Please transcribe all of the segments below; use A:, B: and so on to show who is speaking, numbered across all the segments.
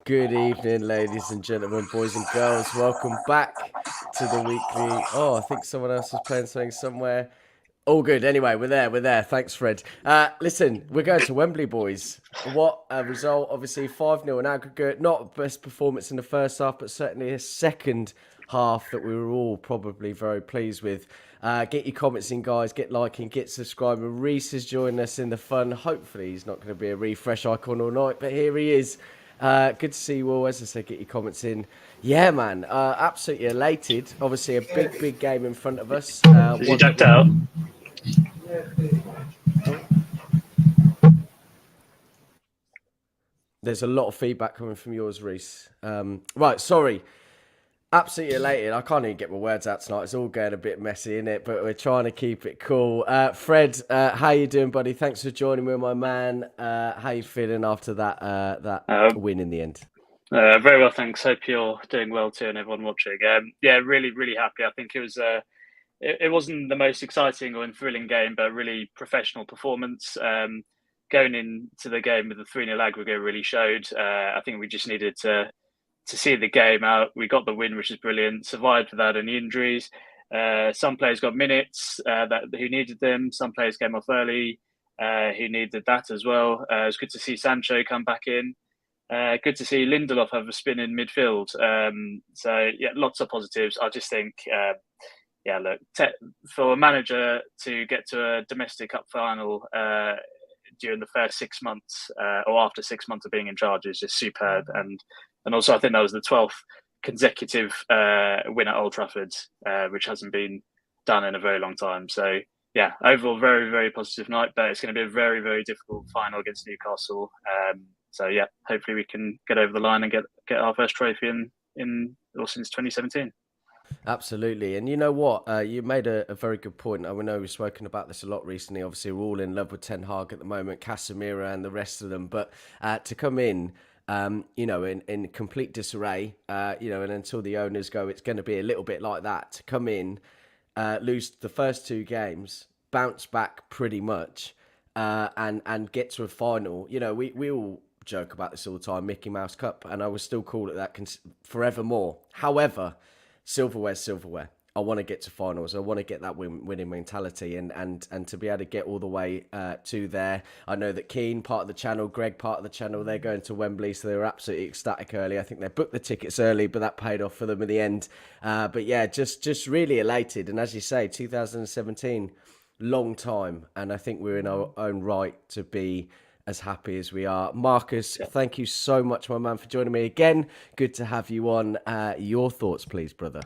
A: Good evening, ladies and gentlemen, boys and girls. Welcome back to the weekly. Oh, I think someone else is playing something somewhere. All good. Anyway, we're there. We're there. Thanks, Fred. Listen, we're going to Wembley, boys. What a result. Obviously, 5-0 in aggregate. Not best performance in the first half, but certainly a second half that we were all probably very pleased with. Get your comments in, guys. Get liking, get subscribing. Reese is joining us in the fun. Hopefully, he's not going to be a refresh icon all night, but here he is. Good to see you all. As I said, get your comments in. Yeah, man. Absolutely elated. Obviously, a big game in front of us.
B: Is he jacked out?
A: There's a lot of feedback coming from yours, Reese. Right, sorry. Absolutely elated. I can't even get my words out tonight. It's all getting a bit messy, isn't it? But we're trying to keep it cool. Fred, how you doing, buddy? Thanks for joining me, my man. How you feeling after that win in the end?
B: Very well, thanks. Hope you're doing well too, and everyone watching. Yeah, really happy. I think it was. It wasn't the most exciting or thrilling game, but a really professional performance. Going into the game with the 3-0 aggregate really showed. I think we just needed to see the game out. We got the win, which is brilliant. Survived without any injuries. Some players got minutes who needed them. Some players came off early who needed that as well. It was good to see Sancho come back in. Good to see Lindelof have a spin in midfield. So yeah, lots of positives. I just think, look, for a manager to get to a domestic cup final during the first 6 months or after 6 months of being in charge is just superb. And also, I think that was the 12th consecutive win at Old Trafford, which hasn't been done in a very long time. So yeah, overall, very positive night. But it's going to be a very difficult final against Newcastle. So yeah, hopefully we can get over the line and get our first trophy since 2017.
A: Absolutely. And you know what? You made a very good point. I know we've spoken about this a lot recently. Obviously, we're all in love with Ten Hag at the moment, Casemiro and the rest of them. But to come in, in complete disarray, and until the owners go, it's going to be a little bit like that. To come in, lose the first two games, bounce back pretty much, and get to a final. We all joke about this all the time, Mickey Mouse Cup, and I will still call it that forevermore. However, silverware's silverware. I want to get to finals. I want to get that winning mentality and to be able to get all the way to there. I know that Keane, part of the channel, Greg, part of the channel, they're going to Wembley, so they were absolutely ecstatic early. I think they booked the tickets early, but that paid off for them in the end. But yeah, just really elated. And as you say, 2017, long time. And I think we're in our own right to be as happy as we are. Marcus, thank you so much, my man, for joining me again. Good to have you on. Your thoughts, please, brother.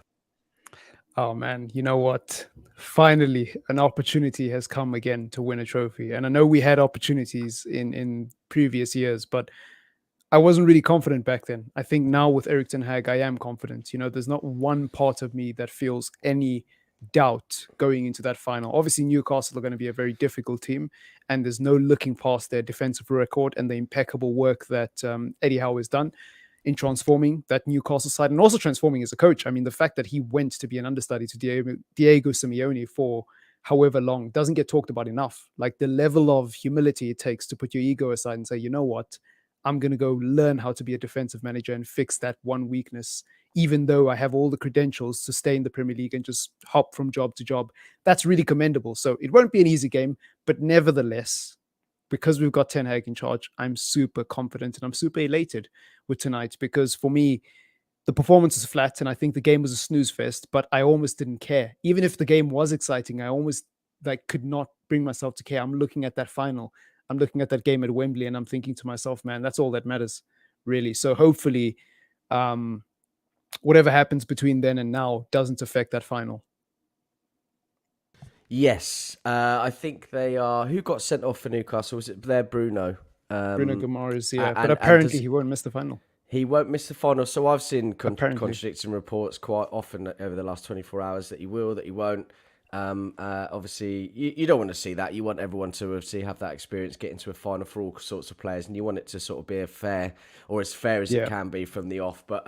C: Oh, man, you know what? Finally, an opportunity has come again to win a trophy. And I know we had opportunities in previous years, but I wasn't really confident back then. I think now with Erik ten Hag, I am confident. There's not one part of me that feels any doubt going into that final. Obviously, Newcastle are going to be a very difficult team, and there's no looking past their defensive record and the impeccable work that Eddie Howe has done in transforming that Newcastle side and also transforming as a coach. I mean, the fact that he went to be an understudy to Diego Simeone for however long doesn't get talked about enough. Like the level of humility it takes to put your ego aside and say, you know what, I'm going to go learn how to be a defensive manager and fix that one weakness, even though I have all the credentials to stay in the Premier League and just hop from job to job. That's really commendable. So it won't be an easy game, but nevertheless, because we've got Ten Hag in charge, I'm super confident and I'm super elated with tonight because for me, the performance is flat and I think the game was a snooze fest, but I almost didn't care. Even if the game was exciting, I almost could not bring myself to care. I'm looking at that final. I'm looking at that game at Wembley and I'm thinking to myself, man, that's all that matters, really. So hopefully, whatever happens between then and now doesn't affect that final.
A: Yes, I think they are. Who got sent off for Newcastle? Was it there, Bruno?
C: Bruno Guimaraes, yeah. But apparently he won't miss the final.
A: He won't miss the final. So I've seen contradicting reports quite often over the last 24 hours that he will, that he won't. Obviously, you don't want to see that. You want everyone to obviously have that experience, get into a final for all sorts of players, and you want it to sort of be as fair as it can be from the off. But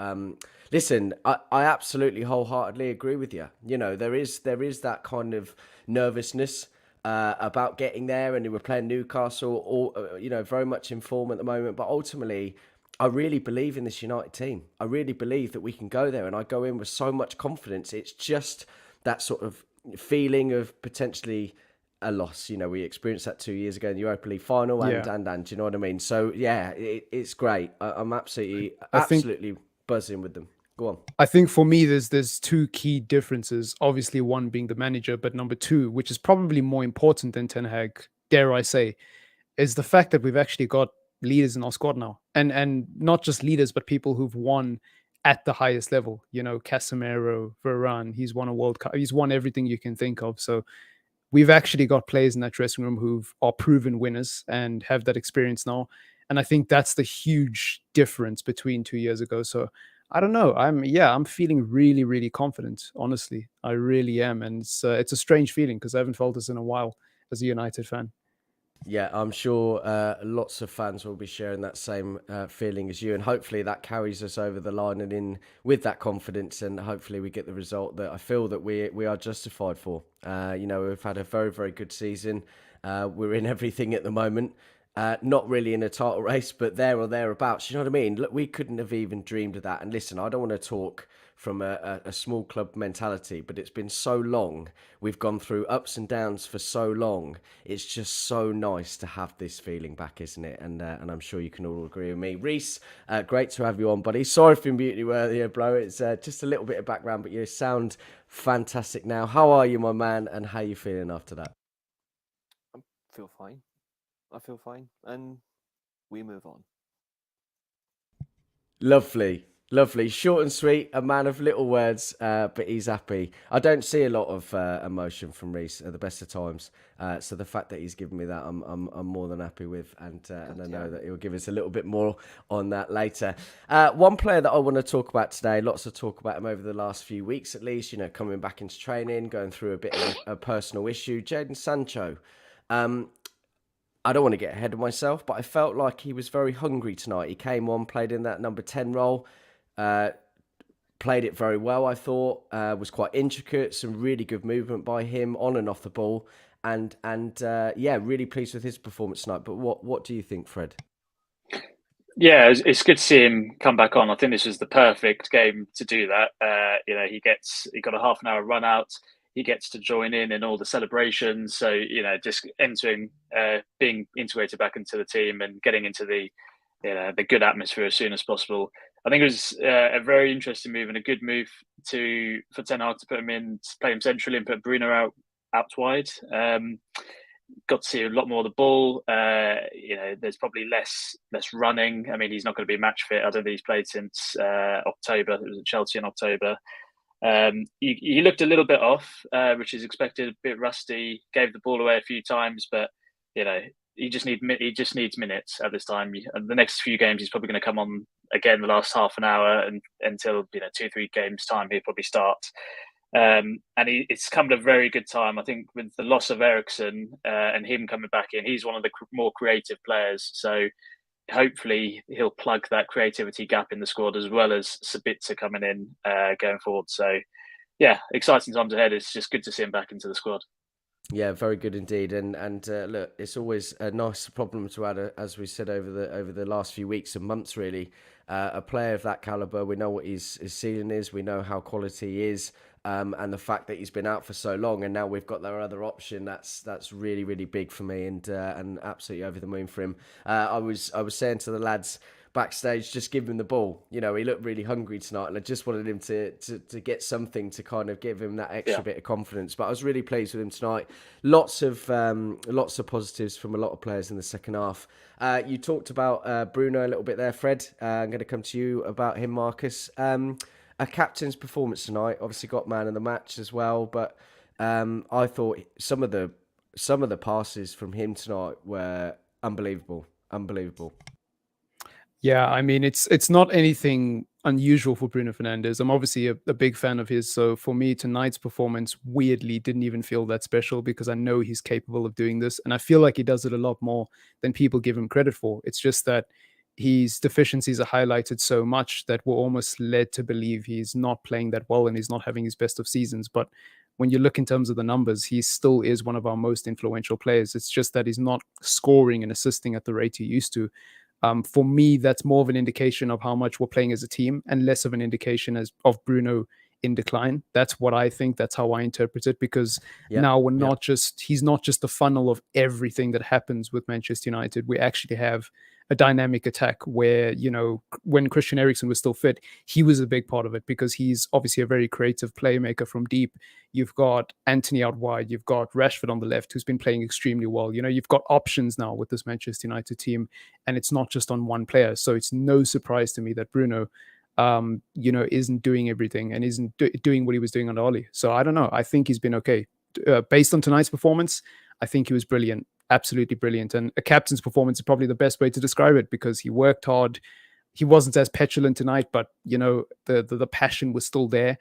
A: listen, I absolutely wholeheartedly agree with you. There is that kind of nervousness about getting there, and we're playing Newcastle, very much in form at the moment. But ultimately, I really believe in this United team. I really believe that we can go there, and I go in with so much confidence. It's just that sort of feeling of potentially a loss. We experienced that 2 years ago in the Europa League final,
C: Yeah.
A: and do you know what I mean? So yeah, it's great. I'm
C: I think
A: absolutely buzzing with them. Go on.
C: I think for me, there's two key differences. Obviously, one being the manager, but number two, which is probably more important than Ten Hag, dare I say, is the fact that we've actually got leaders in our squad now, and not just leaders, but people who've won at the highest level. Casemiro, Varane, he's won a World Cup, he's won everything you can think of. So we've actually got players in that dressing room who are proven winners and have that experience now. And I think that's the huge difference between 2 years ago. So I don't know. I'm feeling really, really confident. Honestly, I really am, and it's a strange feeling because I haven't felt this in a while as a United fan.
A: Yeah, I'm sure lots of fans will be sharing that same feeling as you, and hopefully that carries us over the line and in with that confidence, and hopefully we get the result that I feel that we are justified for. We've had a very, very good season. We're in everything at the moment. Not really in a title race, but there or thereabouts. You know what I mean? Look, we couldn't have even dreamed of that. And listen, I don't want to talk from a small club mentality, but it's been so long. We've gone through ups and downs for so long. It's just so nice to have this feeling back, isn't it? And I'm sure you can all agree with me. Reese, great to have you on, buddy. Sorry for mutiny earlier, bro. It's just a little bit of background, but you sound fantastic now. How are you, my man? And how are you feeling after that?
D: I feel fine. I feel fine, and we move on.
A: Lovely. Lovely. Short and sweet, a man of little words, but he's happy. I don't see a lot of emotion from Reese at the best of times. So the fact that he's given me that, I'm more than happy with. And I know that he'll give us a little bit more on that later. One player that I want to talk about today, lots of talk about him over the last few weeks at least, coming back into training, going through a bit of a personal issue. Jadon Sancho. I don't want to get ahead of myself, but I felt like he was very hungry tonight. He came on, played in that number 10 role, played it very well, I thought. Was quite intricate, some really good movement by him on and off the ball. And really pleased with his performance tonight. But what do you think, Fred?
B: Yeah, it's good to see him come back on. I think this was the perfect game to do that. He got a half an hour run out. He gets to join in all the celebrations. So just being integrated back into the team and getting into the good atmosphere as soon as possible. I think it was a very interesting move and a good move for Ten Hag to put him in, to play him centrally and put Bruno out wide. Got to see a lot more of the ball. There's probably less running. I mean, he's not going to be match fit. I don't think he's played since October. It was at Chelsea in October. He looked a little bit off, which is expected. A bit rusty. Gave the ball away a few times, but he just needs minutes at this time. And the next few games, he's probably going to come on again the last half an hour, and until 2-3 games time, he'll probably start. It's come at a very good time. I think with the loss of Eriksen and him coming back in, he's one of the more creative players. So hopefully he'll plug that creativity gap in the squad, as well as Sabitzer coming in going forward. So yeah, exciting times ahead. It's just good to see him back into the squad.
A: Yeah, very good indeed. And look, it's always a nice problem to add, as we said over the last few weeks and months, really. A player of that caliber, we know what his ceiling is. We know how quality he is. And the fact that he's been out for so long, and now we've got their other option, that's really, really big for me, and absolutely over the moon for him. I was saying to the lads backstage, just give him the ball. He looked really hungry tonight, and I just wanted him to get something to kind of give him that extra bit of confidence. But I was really pleased with him tonight. Lots of positives from a lot of players in the second half. You talked about Bruno a little bit there, Fred. I'm going to come to you about him, Marcus. A captain's performance tonight, obviously got man of the match as well, but I thought some of the passes from him tonight were unbelievable.
C: Yeah, I mean, it's not anything unusual for Bruno Fernandes. I'm obviously a big fan of his, so for me, tonight's performance weirdly didn't even feel that special, because I know he's capable of doing this, and I feel like he does it a lot more than people give him credit for. It's just that his deficiencies are highlighted so much that we're almost led to believe he's not playing that well and he's not having his best of seasons. But when you look in terms of the numbers, he still is one of our most influential players. It's just that he's not scoring and assisting at the rate he used to. For me, that's more of an indication of how much we're playing as a team and less of an indication of Bruno in decline. That's what I think. That's how I interpret it, because
A: Yep.
C: now
A: Yep.
C: he's not just the funnel of everything that happens with Manchester United. We actually have a dynamic attack where, when Christian Eriksen was still fit, he was a big part of it, because he's obviously a very creative playmaker from deep. You've got Anthony out wide, you've got Rashford on the left, who's been playing extremely well. You've got options now with this Manchester United team, and it's not just on one player. So it's no surprise to me that Bruno, isn't doing everything and isn't doing what he was doing on Oli. So I don't know. I think he's been okay. Based on tonight's performance, I think he was brilliant, absolutely brilliant. And a captain's performance is probably the best way to describe it, because he worked hard. He wasn't as petulant tonight, but the passion was still there.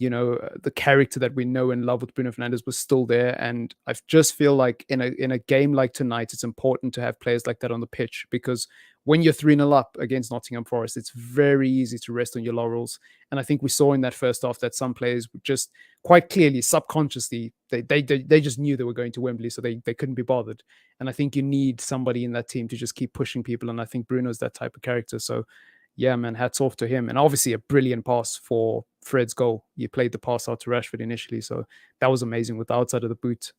C: The character that we know and love with Bruno Fernandes was still there. And I just feel like in a game like tonight, it's important to have players like that on the pitch, because when you're 3-0 up against Nottingham Forest, it's very easy to rest on your laurels. And I think we saw in that first half that some players were just quite clearly, subconsciously, they just knew they were going to Wembley, so they couldn't be bothered. And I think you need somebody in that team to just keep pushing people. And I think Bruno's that type of character. So yeah, man, hats off to him. And obviously a brilliant pass for Fred's goal. He played the pass out to Rashford initially, so that was amazing with the outside of the boot.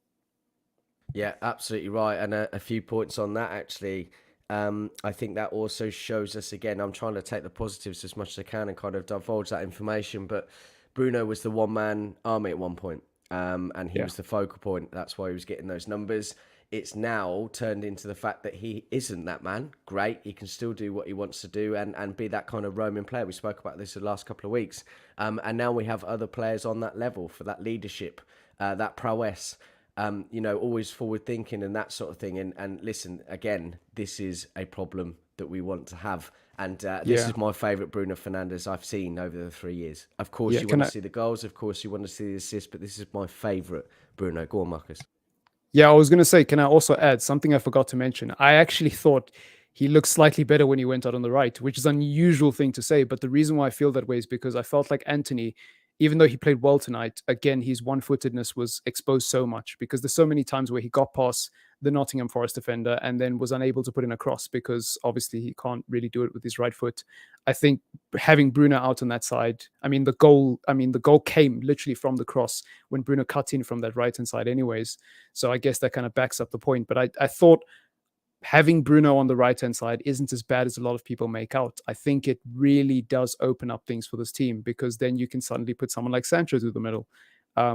A: Yeah, absolutely right. And a few points on that, actually. I think that also shows us, again, I'm trying to take the positives as much as I can and kind of divulge that information, but Bruno was the one-man army at one point, and he was the focal point. That's why he was getting those numbers. It's now turned into the fact that he isn't that man. Great, he can still do what he wants to do and be that kind of roaming player. We spoke about this the last couple of weeks. And now we have other players on that level for that leadership, that prowess. Always forward thinking and that sort of thing. And listen, again, this is a problem that we want to have. And this is my favourite Bruno Fernandes I've seen over the 3 years. Of course, you want to see the goals. Of course, you want to see the assists. But this is my favourite Bruno. Go on, Marcus.
C: Yeah, I was going to say, can I also add something I forgot to mention? I actually thought he looked slightly better when he went out on the right, which is an unusual thing to say. But the reason why I feel that way is because I felt like Anthony, even though he played well tonight, again, his one-footedness was exposed so much, because there's so many times where he got past the Nottingham Forest defender and then was unable to put in a cross, because obviously he can't really do it with his right foot. I think having Bruno out on that side, the goal came literally from the cross when Bruno cut in from that right-hand side anyways. So I guess that kind of backs up the point. But I thought having Bruno on the right-hand side isn't as bad as a lot of people make out. I think it really does open up things for this team, because then you can suddenly put someone like Sancho through the middle.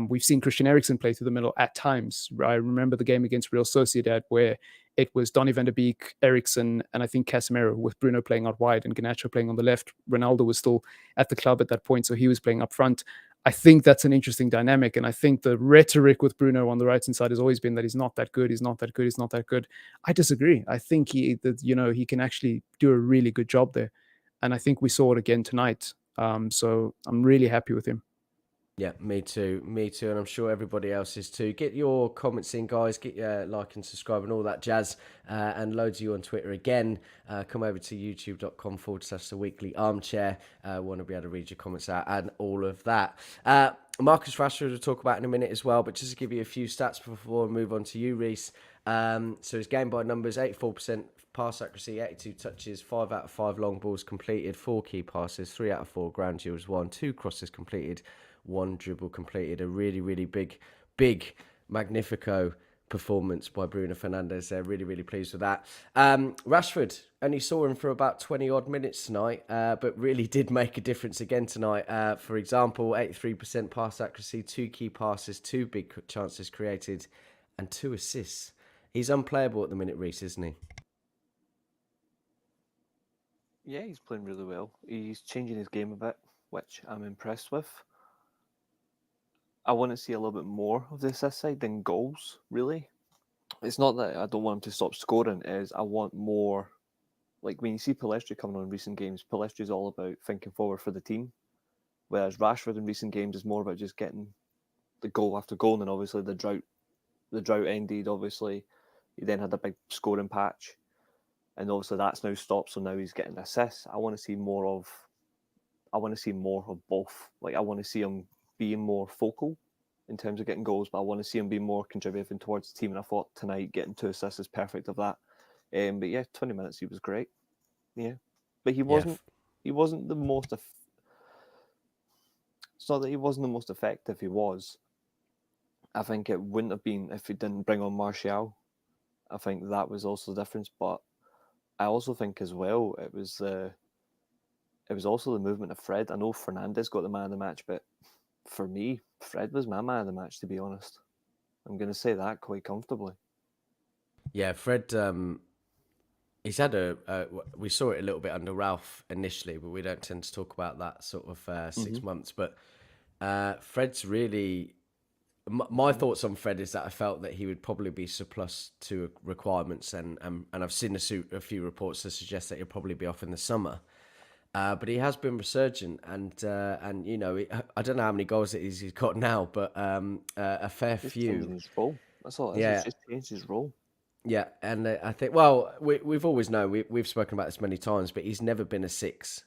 C: We've seen Christian Eriksen play through the middle at times. I remember the game against Real Sociedad where it was Donny van de Beek, Eriksen, and I think Casemiro, with Bruno playing out wide and Garnacho playing on the left. Ronaldo was still at the club at that point, so he was playing up front. I think that's an interesting dynamic. And I think the rhetoric with Bruno on the right-hand side has always been that he's not that good, he's not that good, he's not that good. I disagree. I think he can actually do a really good job there. And I think we saw it again tonight. So I'm really happy with him.
A: Yeah, me too, and I'm sure everybody else is too. Get your comments in, guys. Get your like and subscribe and all that jazz. And loads of you on Twitter again. Come over to youtube.com/The Weekly Armchair. Want to be able to read your comments out and all of that. Marcus Rashford we'll talk about in a minute as well, but just to give you a few stats before we move on to you, Reese. So his game by numbers, 84% pass accuracy, 82 touches, 5 out of 5 long balls completed, 4 key passes, 3 out of 4 ground duels won, 2 crosses completed, 1 dribble completed. A really, really big Magnifico performance by Bruno Fernandes. They're really, really pleased with that. Rashford, only saw him for about 20 odd minutes tonight, but really did make a difference again tonight. For example, 83% pass accuracy, 2 key passes, 2 big chances created, and 2 assists. He's unplayable at the minute, Reese, isn't he?
D: Yeah, he's playing really well. He's changing his game a bit, which I'm impressed with. I want to see a little bit more of the assist side than goals, really. It's not that I don't want him to stop scoring, is I want more. Like when you see Pellistri coming on in recent games, Pellistri is all about thinking forward for the team, whereas Rashford in recent games is more about just getting the goal after goal. And then obviously the drought ended. Obviously, he then had a big scoring patch, and obviously that's now stopped. So now he's getting assists. I want to see more of both. Like I want to see him being more focal in terms of getting goals, but I want to see him be more contributing towards the team. And I thought tonight getting 2 assists is perfect of that. But yeah, 20 minutes he was great. Yeah, but he
A: Yeah,
D: wasn't. He wasn't the most. It's not that he wasn't the most effective. He was. I think it wouldn't have been if he didn't bring on Martial. I think that was also the difference. But I also think as well it was also the movement of Fred. I know Fernandes got the man of the match, but for me, Fred was my man of the match. To be honest, I'm going to say that quite comfortably.
A: yeah. Fred, he's had we saw it a little bit under Ralph initially, but we don't tend to talk about that sort of 6 months. But Fred's really. My thoughts on Fred is that I felt that he would probably be surplus to requirements, and I've seen a few reports that suggest that he'll probably be off in the summer. But he has been resurgent, and you know, I don't know how many goals that he's got now, but a fair
D: Just changing
A: few.
D: his role. That's all it is.
A: Yeah,
D: It's just changed his role.
A: yeah, and I think, well, we've always known, we've spoken about this many times, but he's never been a six.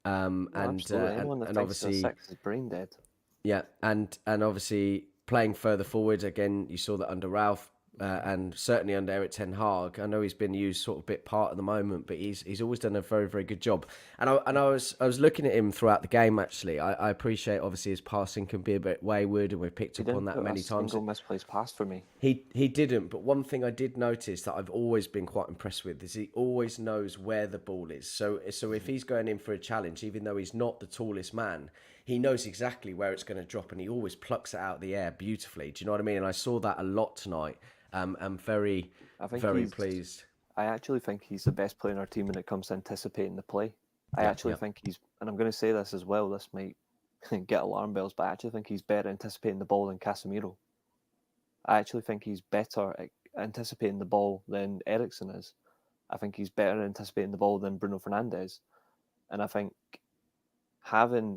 D: No, absolutely. Anyone that
A: And
D: thinks he's a
A: obviously,
D: six is brain dead.
A: yeah, and obviously playing further forward again, you saw that under Ralph, and certainly under Eric Ten Hag. I know he's been used sort of bit part at the moment, but he's always done a very very good job. I was looking at him throughout the game. Actually, I appreciate obviously his passing can be a bit wayward, and we've picked
D: He
A: up on
D: didn't
A: that
D: put a
A: many times.
D: single misplaced pass for me.
A: He didn't, but one thing I did notice that I've always been quite impressed with is he always knows where the ball is. So if he's going in for a challenge, even though he's not the tallest man, he knows exactly where it's going to drop, and he always plucks it out of the air beautifully. Do you know what I mean? And I saw that a lot tonight. I'm very,
D: I think
A: very
D: he's.
A: pleased.
D: I actually think he's the best player in our team when it comes to anticipating the play. I
A: Yeah,
D: actually
A: yeah.
D: think he's, and I'm going to say this as well. This might get alarm bells, but I actually think he's better anticipating the ball than Casemiro. I actually think he's better at anticipating the ball than Eriksen is. I think he's better at anticipating the ball than Bruno Fernandes. And I think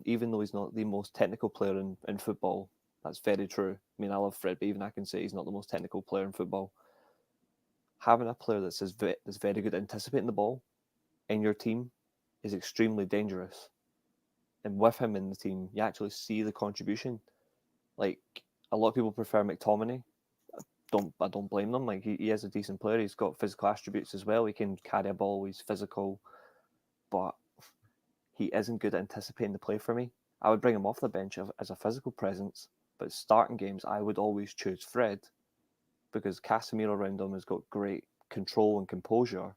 D: even though he's not the most technical player in football, that's very true. I mean, I love Fred, but even I can say he's not the most technical player in football. Having a player that's very good at anticipating the ball in your team is extremely dangerous. And with him in the team, you actually see the contribution. Like, a lot of people prefer McTominay. I don't blame them. Like, he is a decent player. He's got physical attributes as well. He can carry a ball. He's physical, but he isn't good at anticipating the play for me. I would bring him off the bench as a physical presence, but starting games, I would always choose Fred because Casemiro around him has got great control and composure.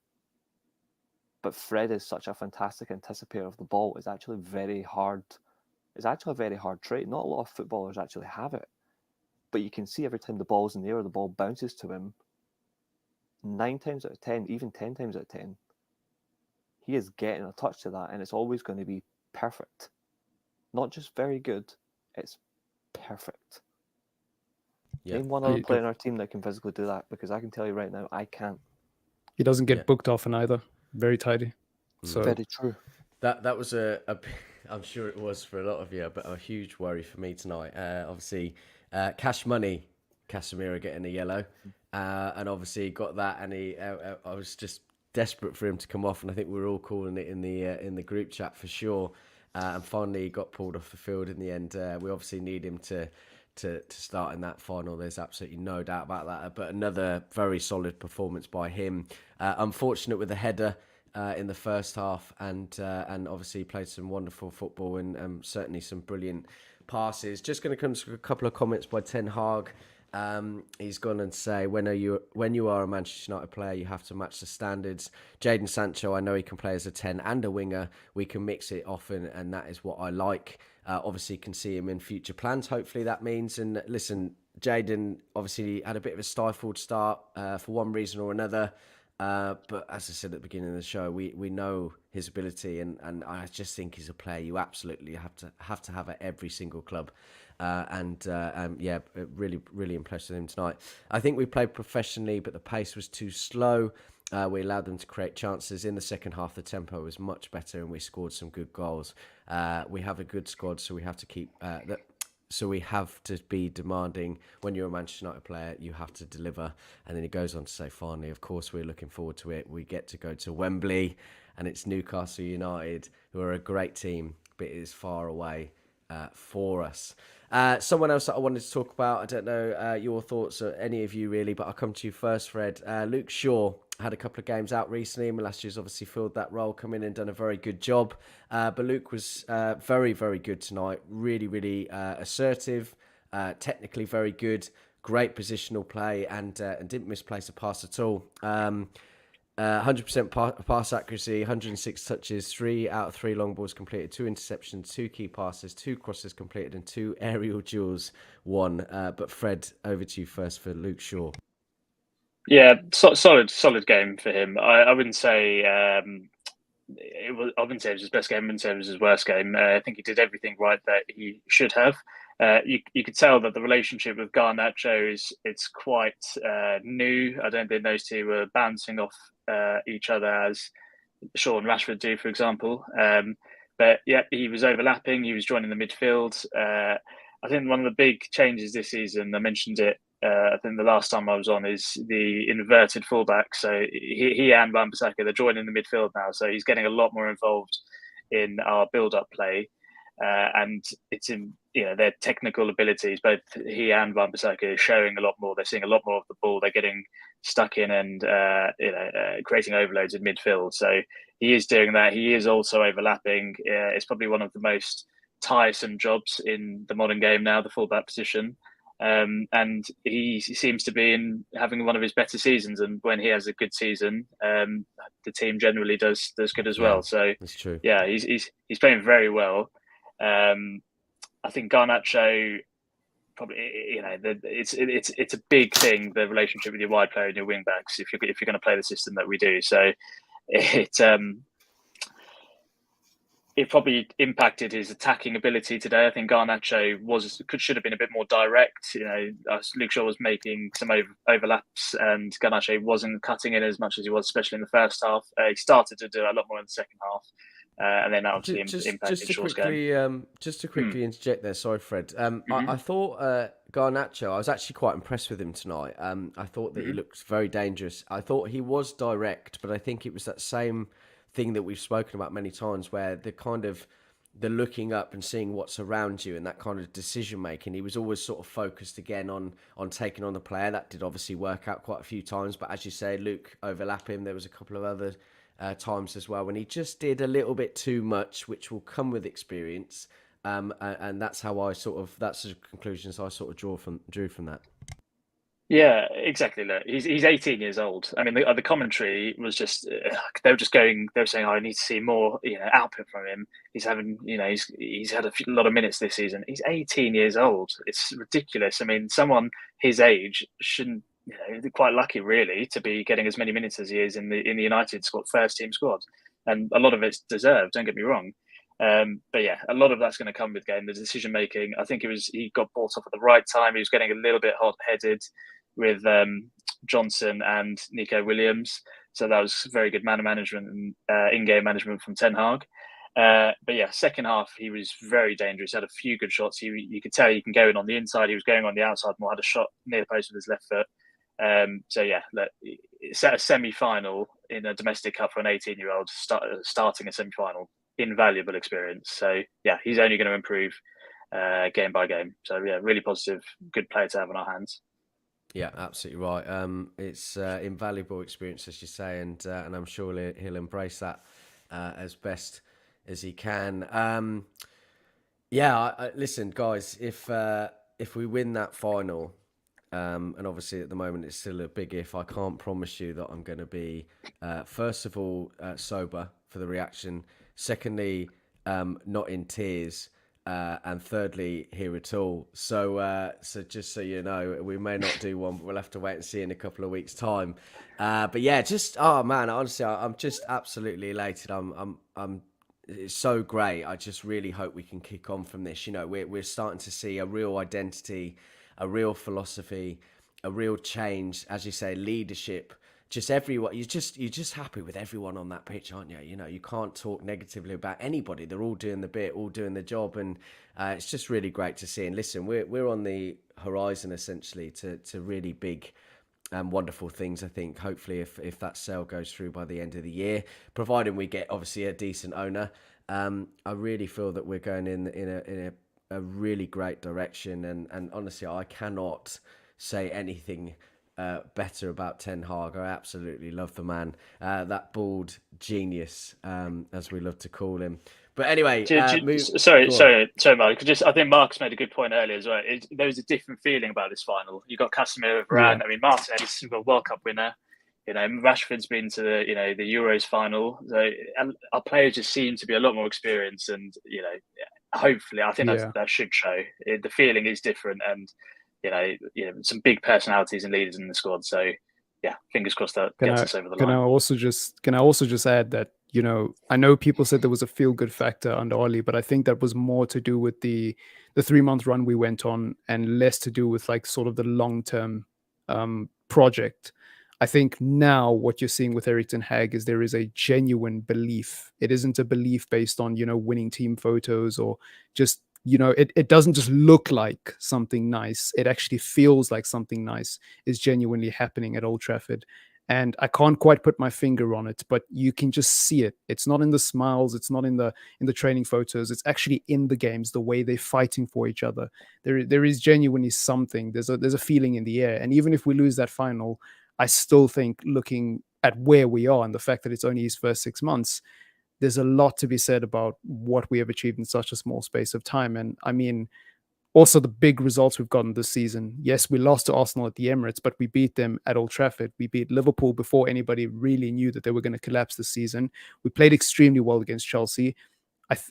D: But Fred is such a fantastic anticipator of the ball. It's actually very hard. It's actually a very hard trait. Not a lot of footballers actually have it. But you can see every time the ball's in the air, the ball bounces to him. 9 times out of 10, even 10 times out of 10, he is getting a touch to that, and it's always going to be perfect. Not just very good, it's perfect.
A: Yeah.
D: Name one other player in our team that can physically do that, because I can tell you right now, I can't.
C: He doesn't get
A: Yeah.
C: booked often either. Very tidy. So
D: Very true.
A: That was I'm sure it was for a lot of you, but a huge worry for me tonight. Obviously, cash money, Casemiro getting a yellow, and obviously got that, and I was just desperate for him to come off, and I think we were all calling it in the group chat for sure. And finally, he got pulled off the field in the end. We obviously need him to start in that final. There's absolutely no doubt about that. But another very solid performance by him. Unfortunate with the header in the first half, and obviously played some wonderful football and certainly some brilliant passes. Just going to come to a couple of comments by Ten Hag. He's gone and say, when you are a Manchester United player, you have to match the standards. Jadon Sancho, I know he can play as a 10 and a winger. We can mix it often, and that is what I like. Obviously, can see him in future plans. Hopefully, that means. And listen, Jadon obviously had a bit of a stifled start for one reason or another. But as I said at the beginning of the show, we know his ability, and I just think he's a player you absolutely have to have at every single club. Yeah, really impressed with him tonight. I think we played professionally, but the pace was too slow. We allowed them to create chances. In the second half, the tempo was much better, and we scored some good goals. We have a good squad, so we have to keep that. So we have to be demanding. When you're a Manchester United player, you have to deliver. And then he goes on to say, finally, of course, we're looking forward to it. We get to go to Wembley, and it's Newcastle United, who are a great team, but it is far away. for us. Someone else that I wanted to talk about, I don't know your thoughts, or any of you really, but I'll come to you first, Fred. Luke Shaw had a couple of games out recently. Malastri's obviously filled that role, come in and done a very good job. But Luke was very, very good tonight. Really, really assertive, technically very good, great positional play, and didn't misplace a pass at all. 100% pass accuracy, 106 touches, 3 out of 3 long balls completed, 2 interceptions, 2 key passes, 2 crosses completed, and 2 aerial duels won. But Fred, over to you first for Luke Shaw.
B: Yeah, solid game for him. I wouldn't say I wouldn't say it was his best game. I wouldn't say it was his worst game. I think he did everything right that he should have. You could tell that the relationship with Garnacho it's quite new. I don't think those two were bouncing off each other as Shaw and Rashford do, for example. But yeah, he was overlapping. He was joining the midfield. I think one of the big changes this season, I mentioned it, I think the last time I was on, is the inverted fullback. So he and Wan-Bissaka, they're joining the midfield now. So he's getting a lot more involved in our build-up play. And it's in their technical abilities. Both he and Wan-Bissaka are showing a lot more. They're seeing a lot more of the ball. They're getting stuck in and creating overloads in midfield. So he is doing that. He is also overlapping. It's probably one of the most tiresome jobs in the modern game now, the fullback position. And he seems to be having one of his better seasons. And when he has a good season, the team generally does good as well. So
A: that's true.
B: Yeah, he's playing very well. I think Garnacho probably, it's a big thing, the relationship with your wide player and your wing backs, if you're going to play the system that we do. So it probably impacted his attacking ability today. I think Garnacho should have been a bit more direct. Luke Shaw was making some overlaps, and Garnacho wasn't cutting in as much as he was, especially in the first half. He started to do a lot more in the second half. And then obviously impacted Shaw's game.
A: Just to quickly interject there, sorry, Fred. I thought Garnacho, I was actually quite impressed with him tonight. I thought that he looked very dangerous. I thought he was direct, but I think it was that same thing that we've spoken about many times, where the looking up and seeing what's around you and that kind of decision making. He was always sort of focused again on taking on the player. That did obviously work out quite a few times, but as you say, Luke overlapped him. There was a couple of other times as well when he just did a little bit too much, which will come with experience, and that's how that's the conclusions I sort of drew from that.
B: Yeah, exactly. Look, he's 18 years old. I mean, the commentary was just they were saying, "Oh, I need to see more, output from him." He's having, he's had a lot of minutes this season. He's 18 years old. It's ridiculous. I mean, someone his age shouldn't. They're quite lucky, really, to be getting as many minutes as he is in the United squad, first team squad, and a lot of it's deserved. Don't get me wrong, but yeah, a lot of that's going to come with game. The decision making. I think he got brought off at the right time. He was getting a little bit hot headed with Johnson and Nico Williams, so that was very good man management and in-game management from Ten Hag. But yeah, second half he was very dangerous. Had a few good shots. You could tell he can go in on the inside. He was going on the outside more. Had a shot near the post with his left foot. So yeah, it's a semi-final in a domestic cup for an 18-year-old starting a semi-final. Invaluable experience. So yeah, he's only going to improve game by game. So yeah, really positive, good player to have on our hands.
A: Yeah, absolutely right. It's invaluable experience, as you say, and I'm sure he'll embrace that as best as he can. Listen, guys, if we win that final, and obviously at the moment it's still a big if, I can't promise you that I'm going to be, first of all, sober for the reaction. Secondly, not in tears. And thirdly, here at all. So just so you know, we may not do one, but we'll have to wait and see in a couple of weeks' time. But yeah, honestly, I'm just absolutely elated. It's so great. I just really hope we can kick on from this. We're starting to see a real identity, a real philosophy, a real change, as you say, leadership. Just everyone, you're just happy with everyone on that pitch, aren't you? You can't talk negatively about anybody. They're all doing the bit, all doing the job, and it's just really great to see. And listen, we're on the horizon essentially to really big, wonderful things. I think hopefully if that sale goes through by the end of the year, providing we get obviously a decent owner, I really feel that we're going in a really great direction, and honestly, I cannot say anything better about Ten Hag. I absolutely love the man, that bald genius, as we love to call him. But anyway,
B: Sorry,
A: go on.
B: Mark. I think Mark's made a good point earlier as well. There was a different feeling about this final. You got Casemiro, Varane.
C: Yeah.
B: I mean, Martinelli's a World Cup winner. Rashford's been to the Euros final. So our players just seem to be a lot more experienced, and hopefully, I think
C: Yeah.
B: that should show. The feeling is different, and some big personalities and leaders in the squad. So yeah, fingers crossed that gets us over the
C: Can
B: line.
C: I also just add that, I know people said there was a feel good factor under Oli, but I think that was more to do with the 3-month run we went on and less to do with like sort of the long-term project. I think now what you're seeing with Erik ten Hag is there is a genuine belief. It isn't a belief based on, winning team photos or just, it doesn't just look like something nice. It actually feels like something nice is genuinely happening at Old Trafford. And I can't quite put my finger on it, but you can just see it. It's not in the smiles, it's not in the training photos, it's actually in the games, the way they're fighting for each other. There is genuinely something. There's a feeling in the air. And even if we lose that final, I still think, looking at where we are and the fact that it's only his first 6 months, there's a lot to be said about what we have achieved in such a small space of time. And I mean, also the big results we've gotten this season. Yes, we lost to Arsenal at the Emirates, but we beat them at Old Trafford. We beat Liverpool before anybody really knew that they were going to collapse this season. We played extremely well against Chelsea.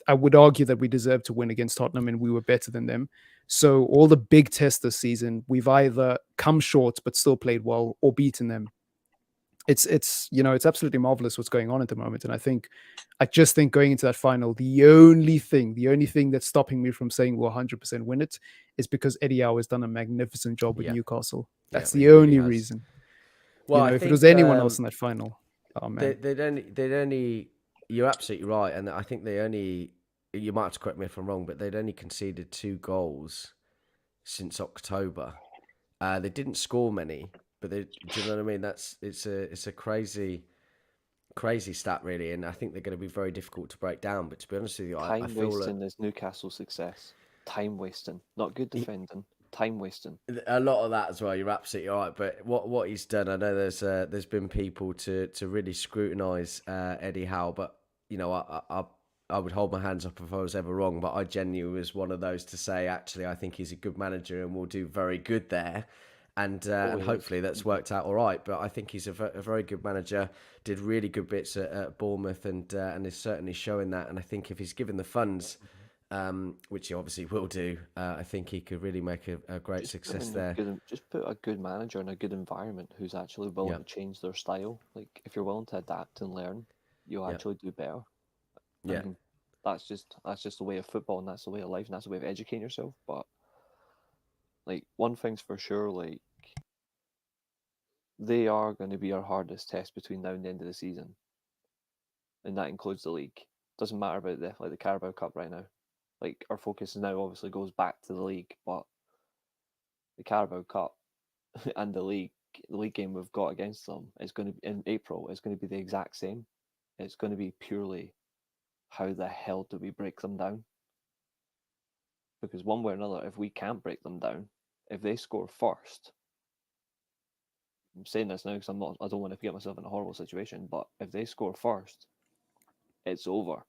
C: I would argue that we deserved to win against Tottenham, and we were better than them. So all the big tests this season, we've either come short but still played well, or beaten them. It's absolutely marvelous what's going on at the moment. And I just think going into that final, the only thing that's stopping me from saying we'll 100% win it is because Eddie Howe has done a magnificent job with Newcastle. That's the only reason.
A: Well,
C: if it was anyone else in that final, oh man,
A: they'd only. You're absolutely right, and I think they only. You might have to correct me if I'm wrong, but they'd only conceded 2 goals since October. They didn't score many, but do you know what I mean? It's a crazy stat, really, and I think they're going to be very difficult to break down. But to be honest with you, I feel
D: wasting is Newcastle's success. Time wasting, not good defending. Time wasting.
A: A lot of that as well. You're absolutely right. But what he's done, I know there's been people to really scrutinise Eddie Howe, but I would hold my hands up if I was ever wrong. But I genuinely was one of those to say, actually, I think he's a good manager and will do very good there. And hopefully that's worked out all right. But I think he's a very good manager. Did really good bits at Bournemouth, and is certainly showing that. And I think if he's given the funds, which he obviously will do, I think he could really make a great success there.
D: Just put a good manager in a good environment who's actually willing to change their style. Like, if you're willing to adapt and learn, you'll actually do better.
A: Yeah,
D: I mean, that's just the way of football, and that's the way of life, and that's the way of educating yourself. But like, one thing's for sure, like, they are going to be our hardest test between now and the end of the season, and that includes the league. Doesn't matter about the Carabao Cup right now. Like, our focus now obviously goes back to the league, but the Carabao Cup and the league game we've got against them is going to be in April. It's going to be the exact same. It's going to be purely how the hell do we break them down? Because one way or another, if we can't break them down, if they score first, I'm saying this now because I don't want to get myself in a horrible situation, but if they score first, it's over.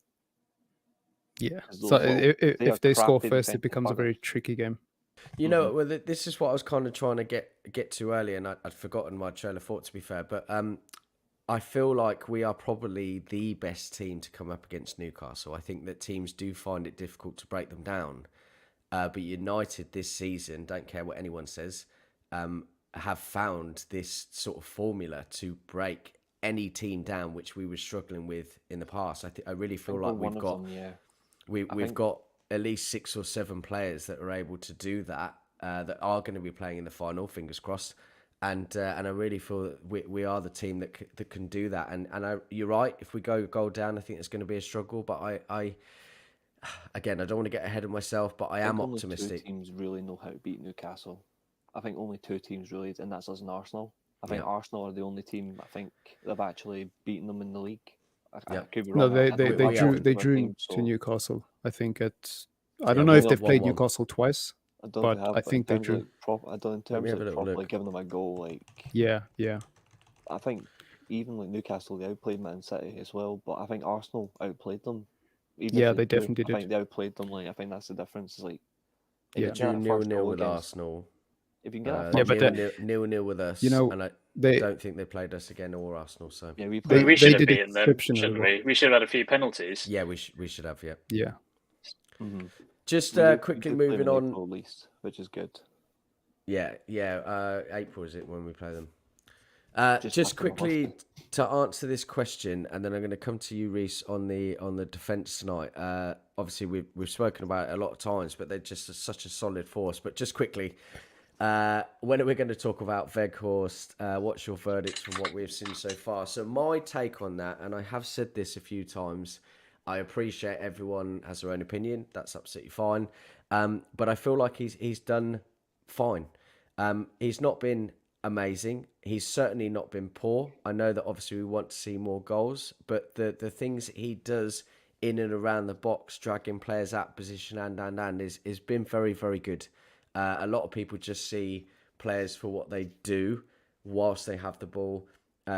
C: Yeah. So if they score first, it becomes a very tricky game.
A: You know, well, this is what I was kind of trying to get to earlier, and I'd forgotten my trail of thought, to be fair. But I feel like we are probably the best team to come up against Newcastle. I think that teams do find it difficult to break them down. But United this season, don't care what anyone says, have found this sort of formula to break any team down, which we were struggling with in the past. I really feel like we've got we've got at least 6 or 7 players that are able to do that, that are going to be playing in the final, fingers crossed. And I really feel that we are the team that can do that. And you're right, if we go goal down, I think it's going to be a struggle. But again, I don't want to get ahead of myself, but I am optimistic.
D: Only 2 teams really know how to beat Newcastle. I think only 2 teams really, and that's us and Arsenal. I think Arsenal are the only team I think they've actually beaten them in the league. I could be wrong.
C: No, they drew to Newcastle, I think, at I don't
A: Yeah,
C: know if
A: one
C: they've played
A: 1-1.
C: Newcastle twice,
D: I don't
C: but
D: think they have,
C: I
D: but in
C: think they
D: terms of
C: drew.
D: like I don't in
A: Let me
D: terms
A: have
D: of
A: a
D: like
A: little
D: properly
A: look.
D: giving them a goal. Like
C: Yeah, yeah.
D: I think even like Newcastle, they outplayed Man City as well. But I think Arsenal outplayed them. Even if
C: Yeah,
D: they
C: they
D: drew,
C: definitely
D: I
C: did.
D: think they outplayed them. Like I think that's the difference. Is like if
C: Yeah.
D: you can
A: Drew
D: get that first
A: 0-0
D: goal
A: with
D: against,
A: Arsenal.
D: if you can get that
C: Yeah,
D: first
C: but
D: goal,
A: 0-0 with
C: you
A: us,
C: know,
A: and I
C: they
A: don't think they played us again or Arsenal. So
D: yeah, we
B: We,
D: played.
B: we
C: they
B: should have
C: did
B: beaten them,
C: exceptionally
B: shouldn't
C: well.
B: we? We should have had a few penalties.
A: yeah, we should have. Yeah.
C: Yeah.
D: Mm-hmm.
A: Just
D: We did
A: quickly
D: play them
A: moving
D: in
A: on.
D: April at least, which is good.
A: Yeah. April is it when we play them?
D: Just
A: Just
D: after my
A: quickly
D: birthday.
A: to answer this question, and then I'm going to come to you, Reese, on the defence tonight. Obviously, we've spoken about it a lot of times, but they're just such a solid force. But just quickly, when are we going to talk about Weghorst? What's your verdict from what we've seen so far? So my take on that, and I have said this a few times, I appreciate everyone has their own opinion. That's absolutely fine. But I feel like he's done fine. He's not been amazing. He's certainly not been poor. I know that obviously we want to see more goals, but the things he does in and around the box, dragging players out of position and is been very, very good. A lot of people just see players for what they do whilst they have the ball.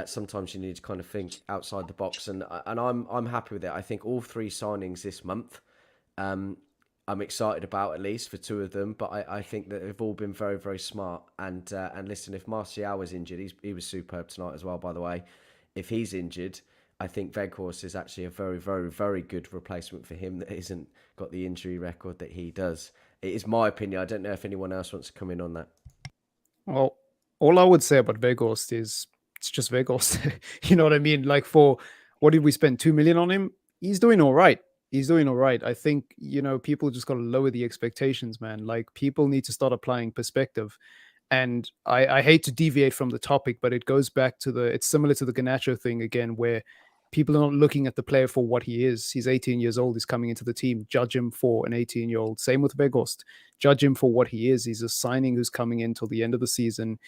A: Sometimes you need to kind of think outside the box, and I'm happy with it. I think all three signings this month, I'm excited about at least for two of them, but I think that they've all been very, very smart. And listen, if Martial was injured, he was superb tonight as well, by the way. If he's injured, I think Weghorst is actually a very, very, very good replacement for him that isn't got the injury record that he does. It is my opinion. I don't know if anyone else wants to come in on that.
C: Well, all I would say about Weghorst is it's just Weghorst. You know what I mean? Like, for what did we spend 2 million on him? He's doing all right. He's doing all right. I think, people just got to lower the expectations, man. Like, people need to start applying perspective. And I hate to deviate from the topic, but it goes back to it's similar to the Garnacho thing again, where people are not looking at the player for what he is. He's 18 years old. He's coming into the team. Judge him for an 18-year-old. Same with Weghorst. Judge him for what he is. He's a signing who's coming in till the end of the season,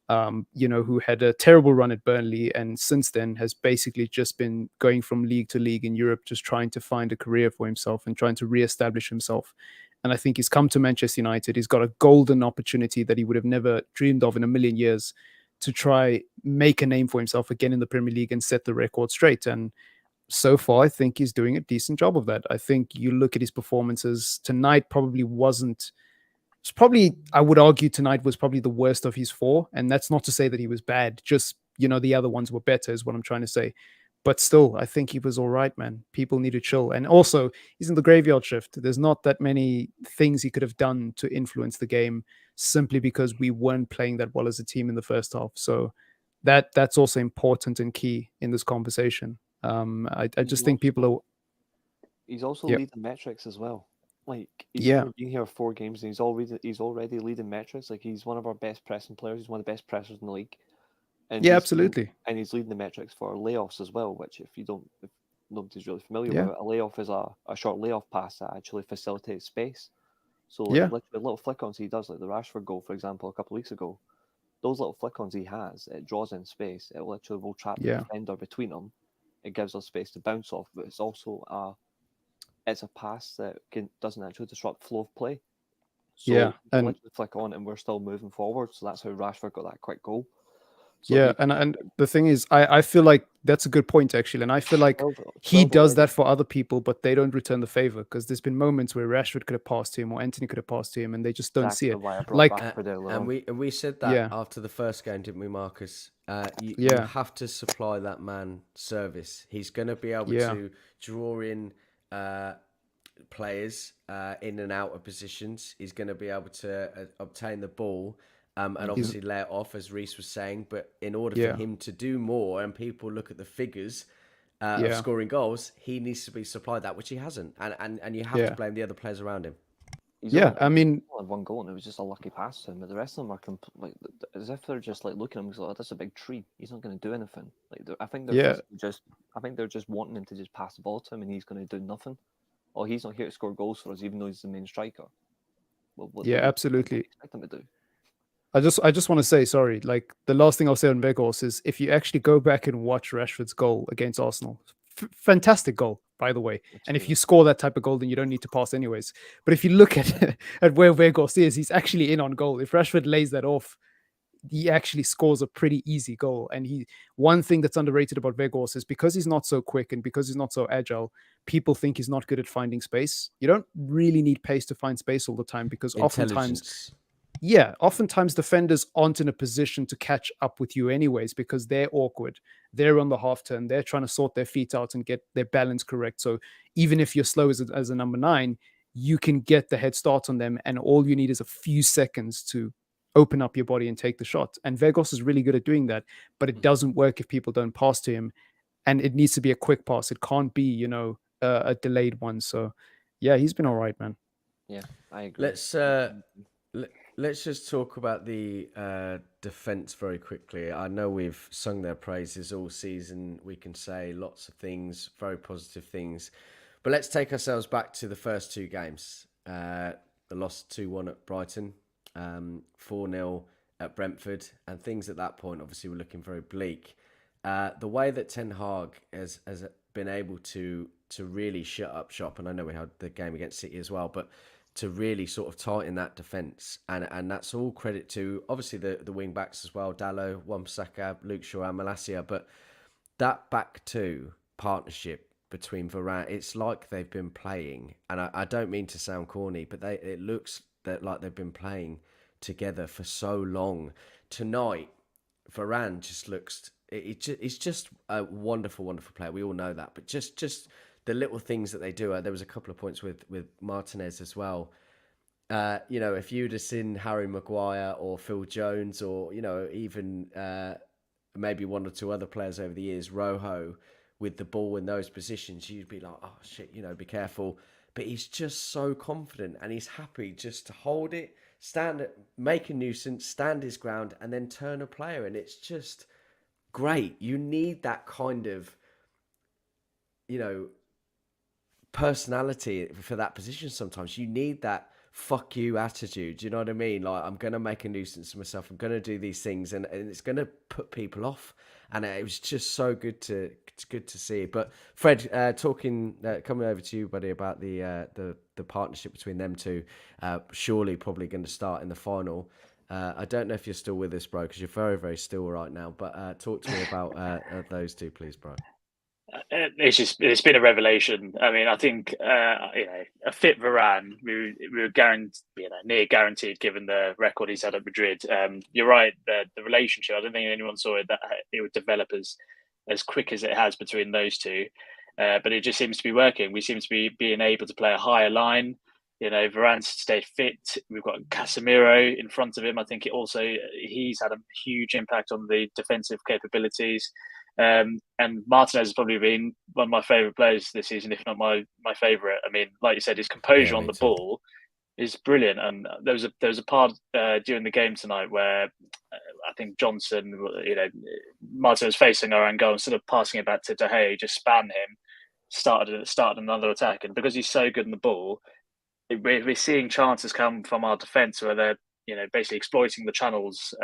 C: who had a terrible run at Burnley, and since then has basically just been going from league to league in Europe, just trying to find a career for himself and trying to reestablish himself. And I think he's come to Manchester United. He's got a golden opportunity that he would have never dreamed of in a million years to try make a name for himself again in the Premier League and set the record straight. And so far, I think he's doing a decent job of that. I think you look at his performances tonight, probably wasn't. It's probably, I would argue, tonight was probably the worst of his four. And that's not to say that he was bad. Just, the other ones were better, is what I'm trying to say. But still, I think he was all right, man. People need to chill. And also, he's in the graveyard shift. There's not that many things he could have done to influence the game simply because we weren't playing that well as a team in the first half. So that's also important and key in this conversation. I just think people are.
D: He's also
C: Yep.
D: leading metrics as well. Like he's
C: Yeah.
D: only been here 4 games and he's already leading metrics. Like he's one of our best pressing players. He's one of the best pressers in the league. And
C: Yeah,
D: he's
C: absolutely.
D: and he's leading the metrics for layoffs as well, which if nobody's really familiar
C: Yeah.
D: with it, a layoff is a short layoff pass that actually facilitates space. So like
C: Yeah.
D: literally little flick-ons he does, like the Rashford goal, for example, a couple of weeks ago, those little flick-ons he has, it draws in space. It literally will trap the
C: Yeah.
D: defender between them. It gives us space to bounce off, but it's also it's a pass that doesn't actually disrupt flow of play. So
C: Yeah,
D: you can
C: and
D: literally flick on and we're still moving forward. So that's how Rashford got that quick goal. So
C: yeah, and the thing is, I feel like that's a good point actually, and I feel like
D: 12
C: he does
D: already.
C: that for other people, but they don't return the favor because there's been moments where Rashford could have passed to him or Anthony could have passed to him, and they just don't see
D: Exactly
C: it.
D: why I brought
C: Like,
D: Rashford earlier
A: And
D: on.
A: we said that
C: yeah,
A: after the first game, didn't we, Marcus? You
C: Yeah.
A: have to supply that man service. He's going to be able
C: Yeah.
A: to draw in players in and out of positions. He's going to be able to obtain the ball and obviously lay it off, as Reese was saying. But in order
C: Yeah.
A: for him to do more, and people look at the figures of
C: Yeah.
A: scoring goals, he needs to be supplied that, which he hasn't. And you have
C: Yeah.
A: to blame the other players around him.
C: Yeah, I mean,
D: only had 1 goal and it was just a lucky pass to him, but the rest of them are like as if they're just like looking at him and like, oh, that's a big tree. He's not going to do anything. Like I think they're
C: Yeah.
D: just wanting him to just pass the ball to him and he's going to do nothing. Or he's not here to score goals for us, even though he's the main striker. Well, what
C: Yeah,
D: do you
C: absolutely.
D: expect him to do?
C: I just want to say, sorry, like the last thing I'll say on Weghorst is if you actually go back and watch Rashford's goal against Arsenal, fantastic goal, by the way.
D: That's
C: And if
D: true.
C: you score that type of goal, then you don't need to pass anyways. But if you look at at where Weghorst is, he's actually in on goal. If Rashford lays that off, he actually scores a pretty easy goal. And one thing that's underrated about Weghorst is because he's not so quick and because he's not so agile, people think he's not good at finding space. You don't really need pace to find space all the time, because
A: Intelligence.
C: oftentimes defenders aren't in a position to catch up with you anyways, because they're awkward. They're on the half turn. They're trying to sort their feet out and get their balance correct. So even if you're slow as a number 9, you can get the head start on them, and all you need is a few seconds to open up your body and take the shot. And Weghorst is really good at doing that, but it doesn't work if people don't pass to him, and it needs to be a quick pass. It can't be, a delayed one. So yeah, he's been all right, man.
D: Yeah, I agree.
A: Let's just talk about the defence very quickly. I know we've sung their praises all season. We can say lots of things, very positive things. But let's take ourselves back to the first 2 games. The loss 2-1 at Brighton, 4-0 at Brentford, and things at that point obviously were looking very bleak. The way that Ten Hag has been able to really shut up shop, and I know we had the game against City as well, but to really sort of tighten that defence, and that's all credit to obviously the wing backs as well, Dalot, Wan-Bissaka, Luke Shaw and Malacia, but that back 2 partnership between Varane, it's like they've been playing, and I don't mean to sound corny, but it looks like they've been playing together for so long. Tonight, Varane just looks, it's just a wonderful, wonderful player. We all know that, but just the little things that they do. There was a couple of points with Martinez as well. If you'd have seen Harry Maguire or Phil Jones, or even maybe 1 or 2 other players over the years, Rojo, with the ball in those positions, you'd be like, oh shit, be careful. But he's just so confident, and he's happy just to hold it, make a nuisance, stand his ground, and then turn a player. And it's just great. You need that kind of, personality for that position sometimes. You need that fuck you attitude. Do you know what I mean? Like, I'm going to make a nuisance of myself. I'm going to do these things, and it's going to put people off. And it was just so good to see. But Fred, coming over to you, buddy, about the partnership between them 2, surely probably going to start in the final. I don't know if you're still with us, bro, because you're very, very still right now. But talk to me about those 2, please, bro.
B: It's been a revelation. I mean, I think a fit Varane, we were guaranteed, near guaranteed, given the record he's had at Madrid. You're right, the relationship, I don't think anyone saw it that it would develop as quick as it has between those 2, but it just seems to be working. We seem to be being able to play a higher line. Varane stayed fit. We've got Casemiro in front of him. I think he's had a huge impact on the defensive capabilities. And Martinez has probably been one of my favourite players this season, if not my favourite. I mean, like you said, his composure on the ball is brilliant. And there was a part during the game tonight where I think Johnson, Martin was facing our own goal, instead of passing it back to De Gea, just span him, started another attack. And because he's so good in the ball, we're seeing chances come from our defence where they're basically exploiting the channels,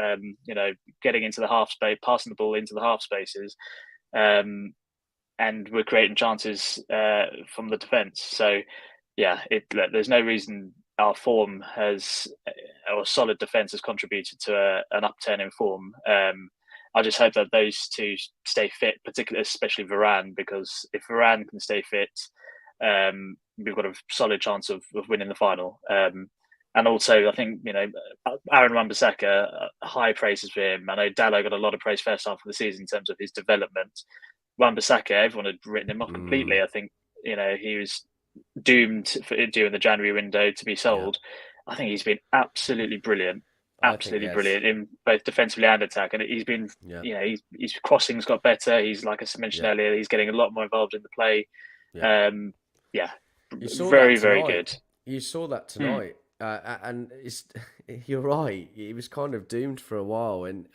B: getting into the half space, passing the ball into the half spaces, and we're creating chances from the defence. So, yeah, there's no reason our form our solid defence has contributed to an upturn in form. I just hope that those 2 stay fit, particularly, especially Varane, because if Varane can stay fit, we've got a solid chance of winning the final. And also, I think, Aaron Wan-Bissaka, high praises for him. I know Dalot got a lot of praise first half of the season in terms of his development. Wan-Bissaka, everyone had written him off completely. I think, he was doomed during the January window to be sold. Yeah. I think he's been absolutely brilliant. Absolutely brilliant in both defensively and attack. And he's been, his crossing's got better. He's, like I mentioned earlier, he's getting a lot more involved in the play.
A: You saw
B: very,
A: that
B: very good.
A: You saw that tonight. And you're right. He was kind of doomed for a while, and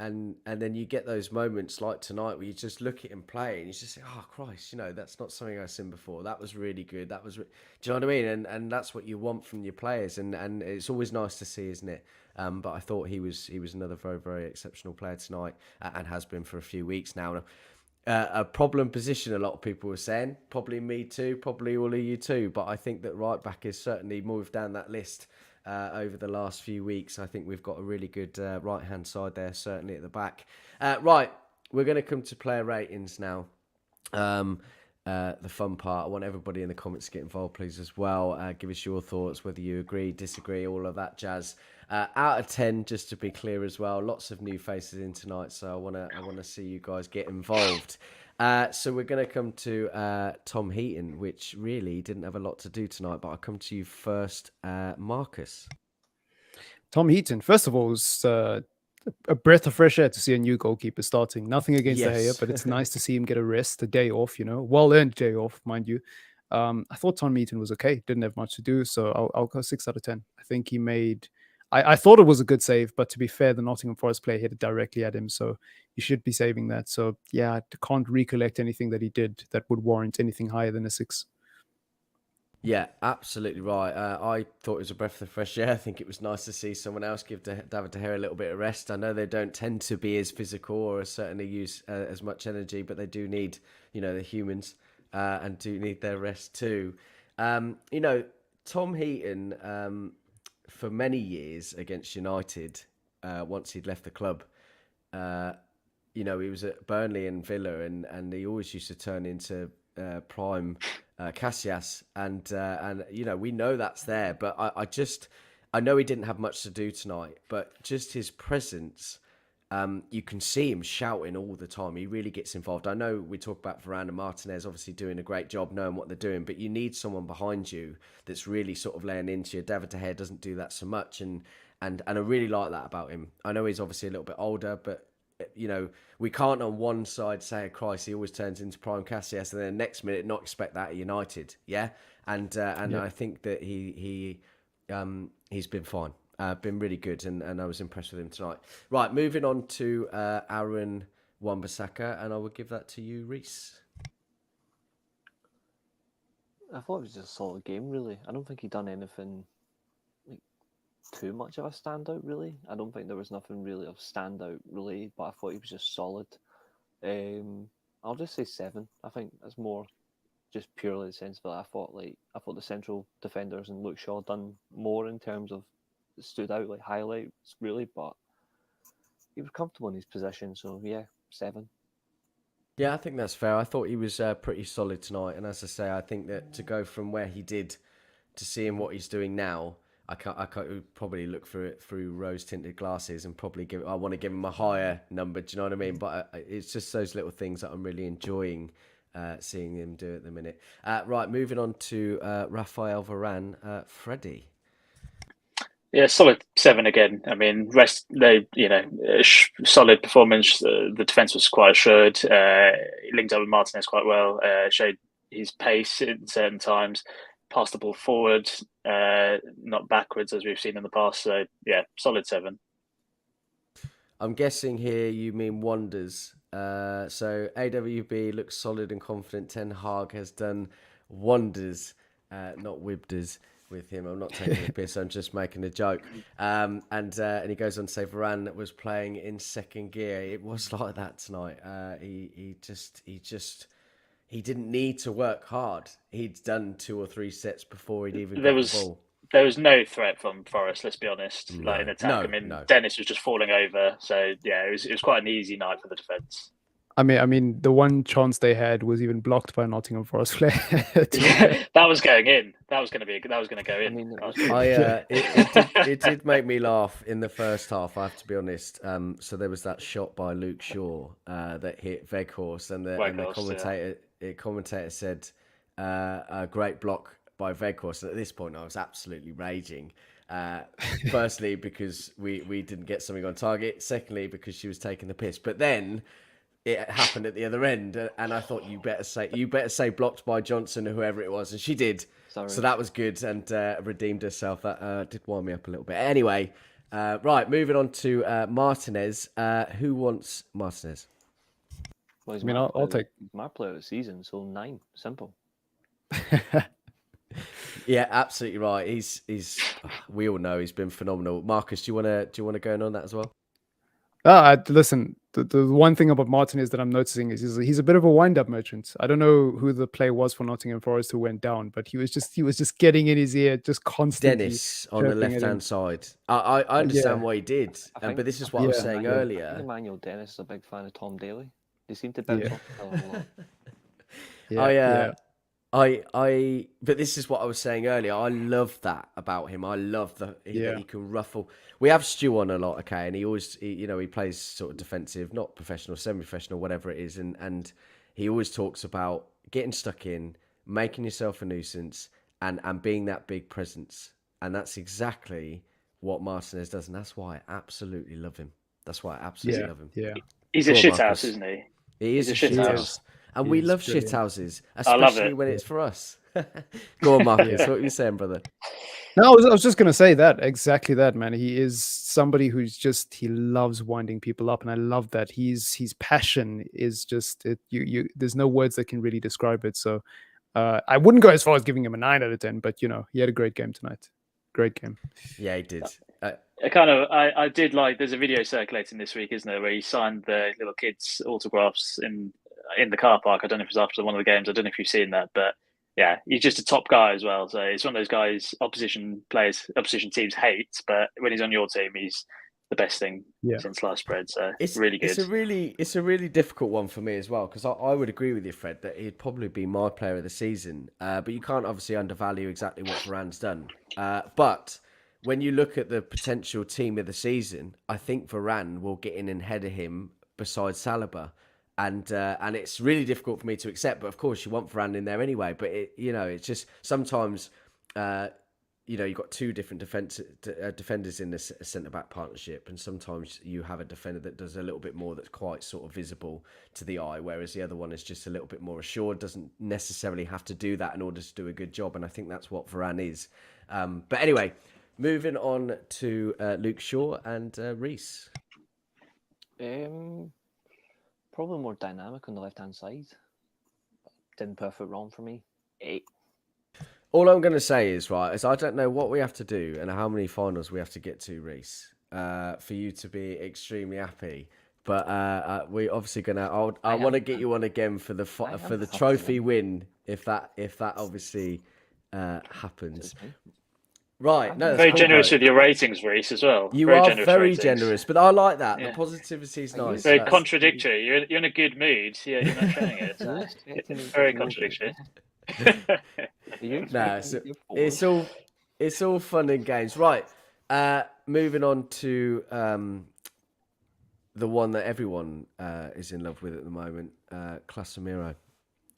A: then you get those moments like tonight where you just look at him play and you just say, "Oh Christ, that's not something I've seen before. That was really good. Do you know what I mean?" And that's what you want from your players, and it's always nice to see, isn't it? But I thought he was another very, very exceptional player tonight, and has been for a few weeks now. a problem position, a lot of people were saying. Probably me too, probably all of you too. But I think that right back has certainly moved down that list over the last few weeks. I think we've got a really good right-hand side there, certainly at the back. Right, we're going to come to player ratings now. The fun part. I want everybody in the comments to get involved, please, as well. Give us your thoughts, whether you agree, disagree, all of that jazz. Out of 10, just to be clear as well. Lots of new faces in tonight, so I wanna see you guys get involved. So we're going to come to Tom Heaton, which really didn't have a lot to do tonight, but I'll come to you first, Marcus.
C: Tom Heaton, first of all, was a breath of fresh air to see a new goalkeeper starting. Nothing against De Gea, but it's nice to see him get a rest, a day off, well-earned day off, mind you. I thought Tom Heaton was okay. Didn't have much to do, so I'll go 6 out of 10. I think he made... I thought it was a good save, but to be fair, the Nottingham Forest player hit it directly at him, so you should be saving that. So, yeah, I can't recollect anything that he did that would warrant anything higher than a 6.
A: Yeah, absolutely right. I thought it was a breath of fresh air. I think it was nice to see someone else give David De Gea a little bit of rest. I know they don't tend to be as physical or certainly use as much energy, but they do need, the humans and do need their rest too. Tom Heaton, for many years against United, once he'd left the club, he was at Burnley and Villa, and he always used to turn into prime Casillas, and we know that's there, but I know he didn't have much to do tonight, but just his presence, you can see him shouting all the time. He really gets involved. I know we talk about Varane and Martinez obviously doing a great job knowing what they're doing, but you need someone behind you that's really sort of laying into you. David De Gea doesn't do that so much, and I really like that about him. I know he's obviously a little bit older, but we can't on one side say, Christ, he always turns into prime Casillas, and then the next minute not expect that at United. Yeah, and I think that he's been fine, been really good, and I was impressed with him tonight. Right, moving on to Aaron Wan-Bissaka, and I will give that to you, Reese.
D: I thought it was just a solid game, really. I don't think he'd done anything too much of a standout, really. I don't think there was nothing really of standout related, but I thought he was just solid. I'll just say 7. I think that's more just purely the sense that I thought the central defenders and Luke Shaw done more in terms of stood out like highlights, really, but he was comfortable in his position, so yeah, 7.
A: Yeah, I think that's fair. I thought he was pretty solid tonight, and as I say, I think that to go from where he did to seeing what he's doing now, I can't probably look through it through rose-tinted glasses and probably I want to give him a higher number. Do you know what I mean? But it's just those little things that I'm really enjoying seeing him do at the minute. Right, moving on to Raphael Varane, Freddie.
B: Yeah, solid 7 again. I mean, solid performance. The defense was quite assured. He linked up with Martinez quite well. Showed his pace in certain times. Passed the ball forward, not backwards as we've seen in the past. So yeah, solid 7.
A: I'm guessing here you mean wonders. So AWB looks solid and confident. Ten Hag has done wonders, not wibders with him. I'm not taking a piss. I'm just making a joke. And he goes on to say Varane was playing in second gear. It was like that tonight. He didn't need to work hard. He'd done 2 or 3 sets before he'd even got the ball.
B: There was no threat from Forest, let's be honest. In attack, Dennis was just falling over. So yeah, it was quite an easy night for the defence.
C: I mean, the one chance they had was even blocked by a Nottingham Forest player.
B: That was going in. That was going to go in.
A: It did make me laugh in the first half, I have to be honest. So there was that shot by Luke Shaw that hit Weghorst, and the commentator said a great block by Weghorst. And at this point, I was absolutely raging. Firstly, because we didn't get something on target. Secondly, because she was taking the piss. But then it happened at the other end, and I thought you better say blocked by Johnson or whoever it was, and she did. Sorry. So that was good and redeemed herself. That did wind me up a little bit. Anyway, right, moving on to Martinez. Who wants Martinez?
D: Well, I'll take my player of the season. So 9, simple.
A: Yeah, absolutely right. He's we all know he's been phenomenal. Marcus, do you want to go in on that as well?
C: Listen, the one thing about Martinez that I'm noticing is he's a bit of a wind-up merchant. I don't know who the player was for Nottingham Forest who went down, but he was just getting in his ear, just constantly
A: Dennis on the
C: chirping at him.
A: left-hand side. I understand
C: Yeah,
A: why he did,
D: I think,
A: but this
D: I
A: is what I
D: think
A: was
C: yeah,
A: saying
C: yeah,
D: I think
A: earlier.
D: Emmanuel Dennis is a big fan of Tom Daly. They seem to bounce
C: yeah,
D: off each other a lot.
C: yeah, yeah,
A: But this is what I was saying earlier. I love that about him. I love that
C: yeah,
A: he can ruffle. We have Stu on a lot, okay, and he always, he plays sort of defensive, not professional, semi-professional, whatever it is, and he always talks about getting stuck in, making yourself a nuisance, and being that big presence, and that's exactly what Martinez does, and that's why I absolutely love him. That's why I absolutely
C: yeah,
A: love him.
C: yeah.
B: He's a
A: Go on,
B: shithouse,
A: Marcus.
B: isn't he?
A: He
B: He's
A: is
B: a
A: a
C: He
B: shithouse.
A: shithouse.
C: is.
A: And
C: He
A: we
C: is
A: love
C: brilliant.
A: shithouses,
B: I love
A: especially
B: it.
A: when it's for us. Go on, Marcus.
C: Yeah.
A: What were you saying, brother?
C: No, I was just gonna say that exactly that, man. He is somebody who's just he loves winding people up, and I love that. His passion is just you. There's no words that can really describe it. So I wouldn't go as far as giving him a 9 out of 10, but he had a great game tonight. Great game.
A: Yeah, he did.
B: I did like. There's a video circulating this week, isn't there, where he signed the little kids' autographs in the car park. I don't know if it was after one of the games. I don't know if you've seen that, but yeah, he's just a top guy as well. So it's one of those guys opposition teams hate, but when he's on your team, he's the best thing
C: Yeah.
B: since last spread. So
A: It's
B: really good.
A: it's a really difficult one for me as well, because I would agree with you, Fred, that he'd probably be my player of the season. But you can't obviously undervalue exactly what Varane's done. But when you look at the potential team of the season, I think Varane will get in ahead of him besides Saliba. And it's really difficult for me to accept, but of course you want Varane in there anyway. But it's just sometimes you've got two different defenders in this centre back partnership, and sometimes you have a defender that does a little bit more that's quite sort of visible to the eye, whereas the other one is just a little bit more assured, doesn't necessarily have to do that in order to do a good job, and I think that's what Varane is. But anyway, moving on to Luke Shaw and Reece.
D: Probably more dynamic on the left-hand side. Didn't perfect wrong for me. 8.
A: All I'm going to say is, right, is I don't know what we have to do and how many finals we have to get to, Reece, for you to be extremely happy. But we're obviously going to. I want to get you on again for the trophy win if that obviously happens.
D: Right.
A: No,
B: very generous with your ratings, Reece, as well.
A: You
B: very
A: are
B: generous
A: very
B: ratings.
A: generous, but I like that.
B: Yeah.
A: The positivity is nice.
B: Very contradictory. You're in a good mood. Yeah, you're not showing it. Very contradictory.
A: No, it's all fun and games. Right. Moving on to the one that everyone is in love with at the moment, Casemiro.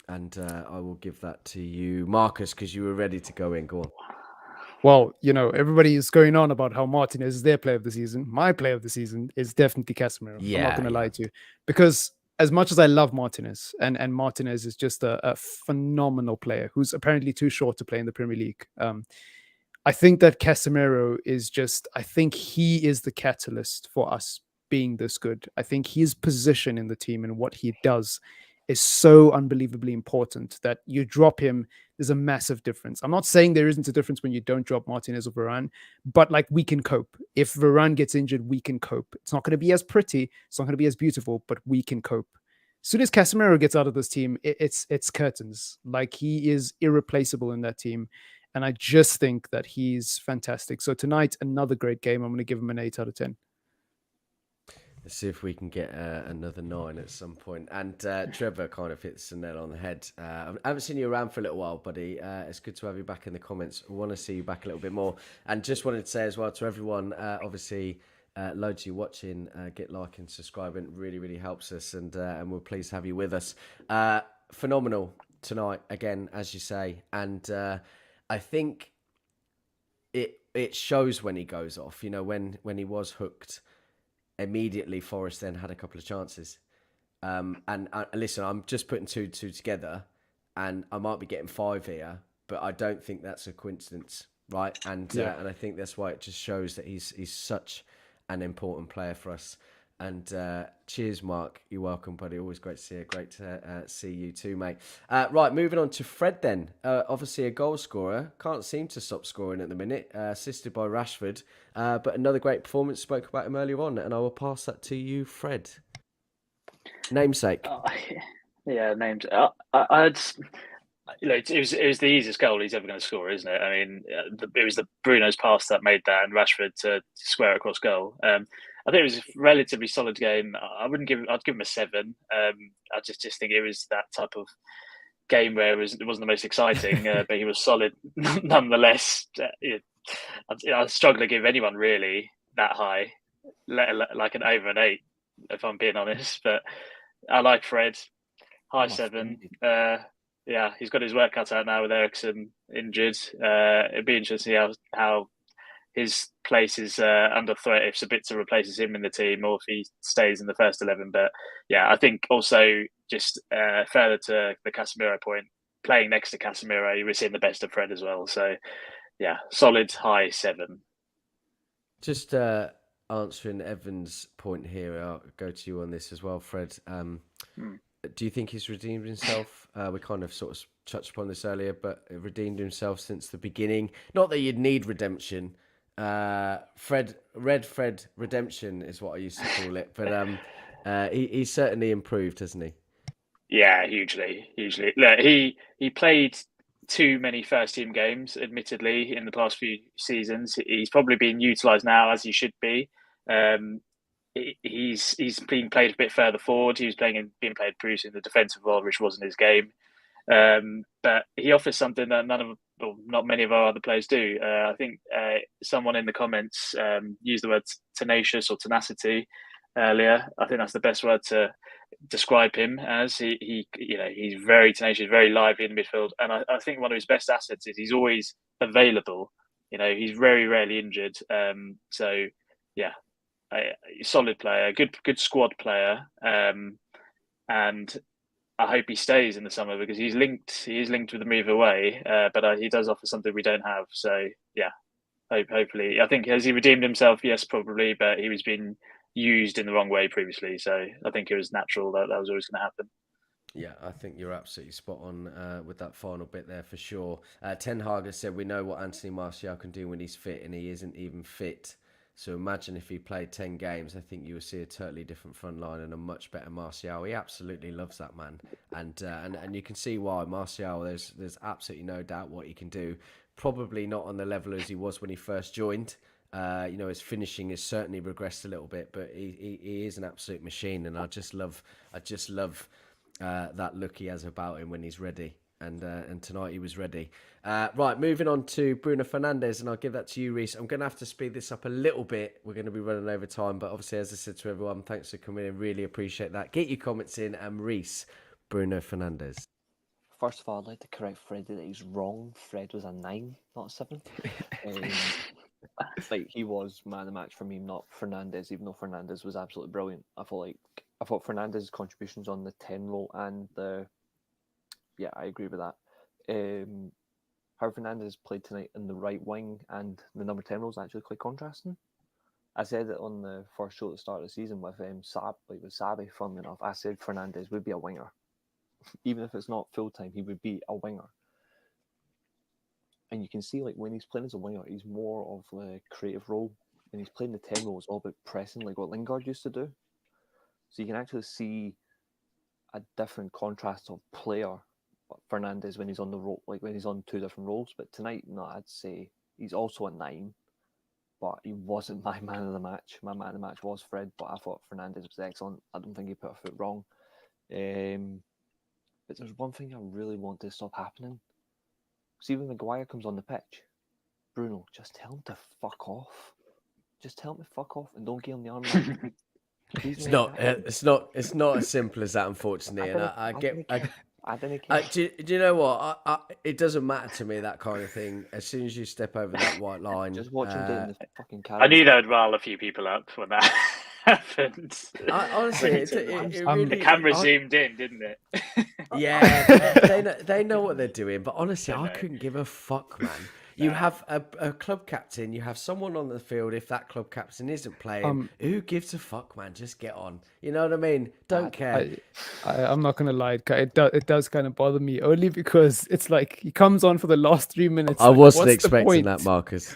A: And I will give that to you, Marcus, because you were ready to go in. Go on.
C: Well, everybody is going on about how Martinez is their player of the season. My player of the season is definitely Casemiro. I'm not going to lie to you, because as much as I love Martinez, and Martinez is just a phenomenal player who's apparently too short to play in the Premier League. I think that Casemiro I think he is the catalyst for us being this good. I think his position in the team and what he does is so unbelievably important that you drop him, there's a massive difference. I'm not saying there isn't a difference when you don't drop Martinez or Varane, but we can cope. If Varane gets injured, we can cope. It's not going to be as pretty, it's not going to be as beautiful, but we can cope. As soon as Casemiro gets out of this team, it's curtains. He is irreplaceable in that team. And I just think that he's fantastic. So tonight, another great game. I'm going to give him an 8 out of 10.
A: Let's see if we can get another 9 at some point. And Trevor kind of hits the nail on the head. I haven't seen you around for a little while, buddy. It's good to have you back in the comments. I want to see you back a little bit more. And just wanted to say as well to everyone, obviously, loads of you watching, get liking, subscribing. Really, really helps us. And we're pleased to have you with us. Phenomenal tonight, again, as you say. And I think it shows when he goes off. When he was hooked, immediately Forest then had a couple of chances. And listen, I'm just putting two together, and I might be getting 5 here, but I don't think that's a coincidence, right? And and I think that's why it just shows that he's such an important player for us. And cheers, Mark. You're welcome, buddy. Always great to see you. Great to see you too, mate. Right, moving on to Fred then. Obviously a goal scorer. Can't seem to stop scoring at the minute. Assisted by Rashford. But another great performance. Spoke about him earlier on. And I will pass that to you, Fred. namesake.
B: Yeah, named. I'd. It was the easiest goal he's ever going to score, isn't it? I mean, it was the Bruno's pass that made that, and Rashford to square across goal. I think it was a relatively solid game. I'd give him a 7. I just think it was that type of game where it wasn't the most exciting, but he was solid nonetheless. I struggle to give anyone really that high, like an over an 8, if I'm being honest. But I like Fred, high 7. Yeah, he's got his work cut out now with Eriksen injured. It'd be interesting to see how his place is under threat if Sabitzer replaces him in the team or if he stays in the first 11. But yeah, I think also just further to the Casemiro point, playing next to Casemiro, you were seeing the best of Fred as well. So yeah, solid high 7.
A: Just answering Evan's point here, I'll go to you on this as well, Fred. Do you think he's redeemed himself? We kind of sort of touched upon this earlier, but redeemed himself since the beginning. Not that you'd need redemption. Fred redemption is what I used to call it. But he's certainly improved, hasn't he?
B: Yeah, hugely. Look, he played too many first team games, admittedly, in the past few seasons. He's probably being utilised now as he should be. He's being played a bit further forward. He was being played previously in the defensive role, which wasn't his game. But he offers something that not many of our other players do. I think someone in the comments used the word tenacious or tenacity earlier. I think that's the best word to describe him as. He's very tenacious, very lively in the midfield, and I think one of his best assets is he's always available. He's very rarely injured. So yeah. Solid player, good squad player, and I hope he stays in the summer because he is linked with the move away, but he does offer something we don't have. So yeah, hopefully, I think has he redeemed himself? Yes, probably, but he was being used in the wrong way previously. So I think it was natural that was always going to happen.
A: Yeah, I think you're absolutely spot on with that final bit there for sure. Ten Hag has said we know what Anthony Martial can do when he's fit, and he isn't even fit. So imagine if he played 10 games, I think you would see a totally different front line and a much better Martial. He absolutely loves that man. And you can see why. Martial, there's absolutely no doubt what he can do. Probably not on the level as he was when he first joined. His finishing has certainly regressed a little bit, but he is an absolute machine. And I just love that look he has about him when he's ready. And tonight he was ready. Right, moving on to Bruno Fernandes, and I'll give that to you, Reese. I'm going to have to speed this up a little bit. We're going to be running over time, but obviously, as I said to everyone, thanks for coming in. Really appreciate that. Get your comments in. And Reese, Bruno Fernandes.
D: First of all, I'd like to correct Fred that he's wrong. Fred was a 9, not a 7. He was man of the match for me, not Fernandes, even though Fernandes was absolutely brilliant. I thought Fernandes' contributions on the 10 role and the... Yeah, I agree with that. How Fernandes played tonight in the right wing and the number 10 role is actually quite contrasting. I said it on the first show at the start of the season with Sabi, funnily enough. I said Fernandes would be a winger. Even if it's not full-time, he would be a winger. And you can see, when he's playing as a winger, he's more of a creative role. When he's playing the 10 role, it's all about pressing, like what Lingard used to do. So you can actually see a different contrast of player Fernandes when he's on the role, when he's on 2 different roles. But tonight, no, I'd say he's also a 9, but he wasn't my man of the match. My man of the match was Fred, but I thought Fernandes was excellent. I don't think he put a foot wrong. But there's one thing I really want to stop happening. See, when Maguire comes on the pitch, Bruno, just tell him to fuck off. Just tell him to fuck off and don't give him the arm.
A: It's not as simple as that, unfortunately.
D: I didn't care.
A: Do you know what? It doesn't matter to me, that kind of thing. As soon as you step over that white line,
D: just watch him doing the fucking
B: I knew that would rile a few people up when that happened.
A: Honestly,
B: the camera zoomed in, didn't it?
A: Yeah, they know what they're doing. But honestly, I couldn't give a fuck, man. You have a club captain, you have someone on the field. If that club captain isn't playing, who gives a fuck, man? Just get on. You know what I mean? Don't care.
C: I'm not going to lie. It does kind of bother me, only because it's like he comes on for the last 3 minutes.
A: I wasn't expecting that, Marcus.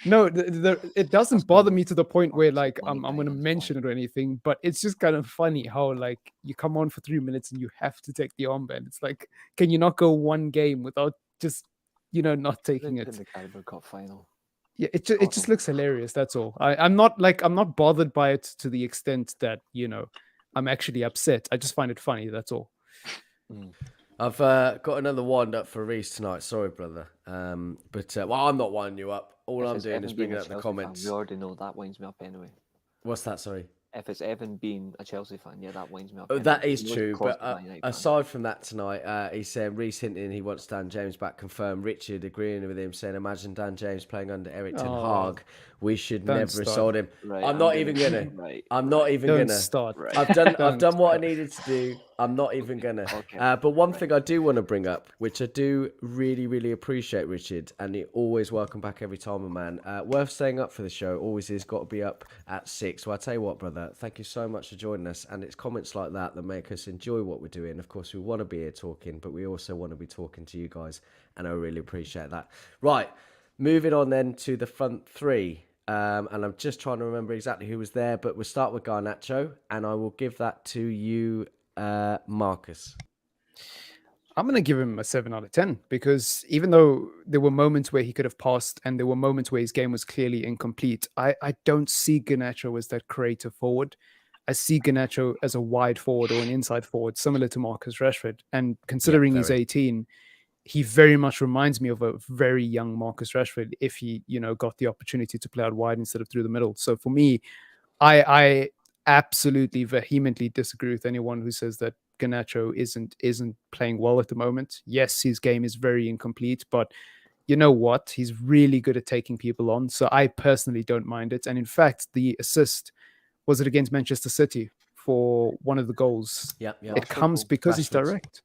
C: No, it doesn't bother me to the point where
D: Marcus is
C: like
D: money
C: I'm
D: guy,
C: going to
D: that's
C: mention
D: why.
C: it or anything, but it's just kind of funny how like you come on for 3 minutes and you have to take the armband. It's like, can you not go one game without just not taking
D: Didn't put in
C: it?
D: the Carabao Cup final.
C: Yeah, it just
D: Tottenham.
C: looks hilarious. That's all. I'm not bothered by it to the extent that I'm actually upset. I just find it funny. That's all.
D: Mm.
A: I've got another wind up for Reese tonight. Sorry, brother. But well, I'm not winding you up. All
D: If
A: I'm
D: it's
A: doing
D: Evan
A: is
D: being
A: bringing
D: a
A: up the
D: Chelsea fan,
A: comments.
D: we already know that winds me up anyway.
A: What's that? Sorry.
D: If it's Evan being a Chelsea fan, yeah, that winds me up.
A: Oh,
D: Anyway.
A: that is
D: He was
A: true,
D: close
A: but
D: to Man United fan.
A: aside from that tonight, he's saying Reece hinting he wants Dan James back confirmed. Richard agreeing with him, saying imagine Dan James playing under Eric Ten Hag. We should
C: don't
A: never have
C: start.
A: sold him.
D: Right,
A: I'm not even gonna.
D: Right,
A: I'm not even
C: Don't
A: gonna.
C: start.
D: right.
A: I've done
C: Don't
A: what I
C: start.
A: needed to do. I'm not even gonna.
D: Okay.
A: But one
D: Right.
A: thing I do want to bring up, which I do really, really appreciate, Richard, and you're always welcome back every time, my man. Worth staying up for the show. Always is. Got to be up at 6. So I tell you what, brother. Thank you so much for joining us. And it's comments like that that make us enjoy what we're doing. Of course, we want to be here talking, but we also want to be talking to you guys, and I really appreciate that. Right, moving on then to the front three. And I'm just trying to remember exactly who was there, but we'll start with Garnacho, and I will give that to you, Marcus.
C: I'm going to give him a 7 out of 10 because even though there were moments where he could have passed and there were moments where his game was clearly incomplete, I don't see Garnacho as that creative forward. I see Garnacho as a wide forward or an inside forward, similar to Marcus Rashford. And
A: Yeah,
C: considering he's
A: very.
C: 18, he very much reminds me of a very young Marcus Rashford if he, got the opportunity to play out wide instead of through the middle. So for me, I absolutely vehemently disagree with anyone who says that Garnacho isn't playing well at the moment. Yes, his game is very incomplete, but you know what? He's really good at taking people on. So I personally don't mind it. And in fact, the assist was it against Manchester City for one of the goals.
A: Yeah, yeah.
C: It comes because he's
A: Rashford's.
C: direct.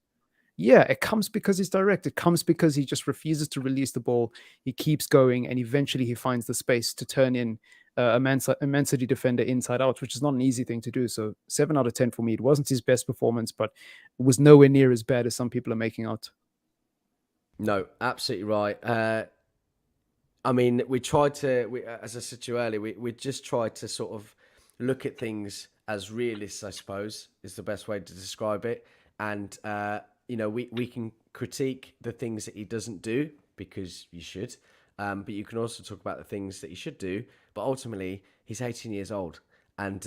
C: Yeah, it comes because he's direct. It comes because he just refuses to release the ball. He keeps going, and eventually he finds the space to turn in a Man City defender inside out, which is not an easy thing to do. So 7 out of 10 for me. It wasn't his best performance, but it was nowhere near as bad as some people are making out.
A: No, absolutely right. I mean, we tried to, as I said to you earlier, we just tried to sort of look at things as realists, I suppose, is the best way to describe it. And, we can critique the things that he doesn't do because you should. But you can also talk about the things that he should do. But ultimately, he's 18 years old. And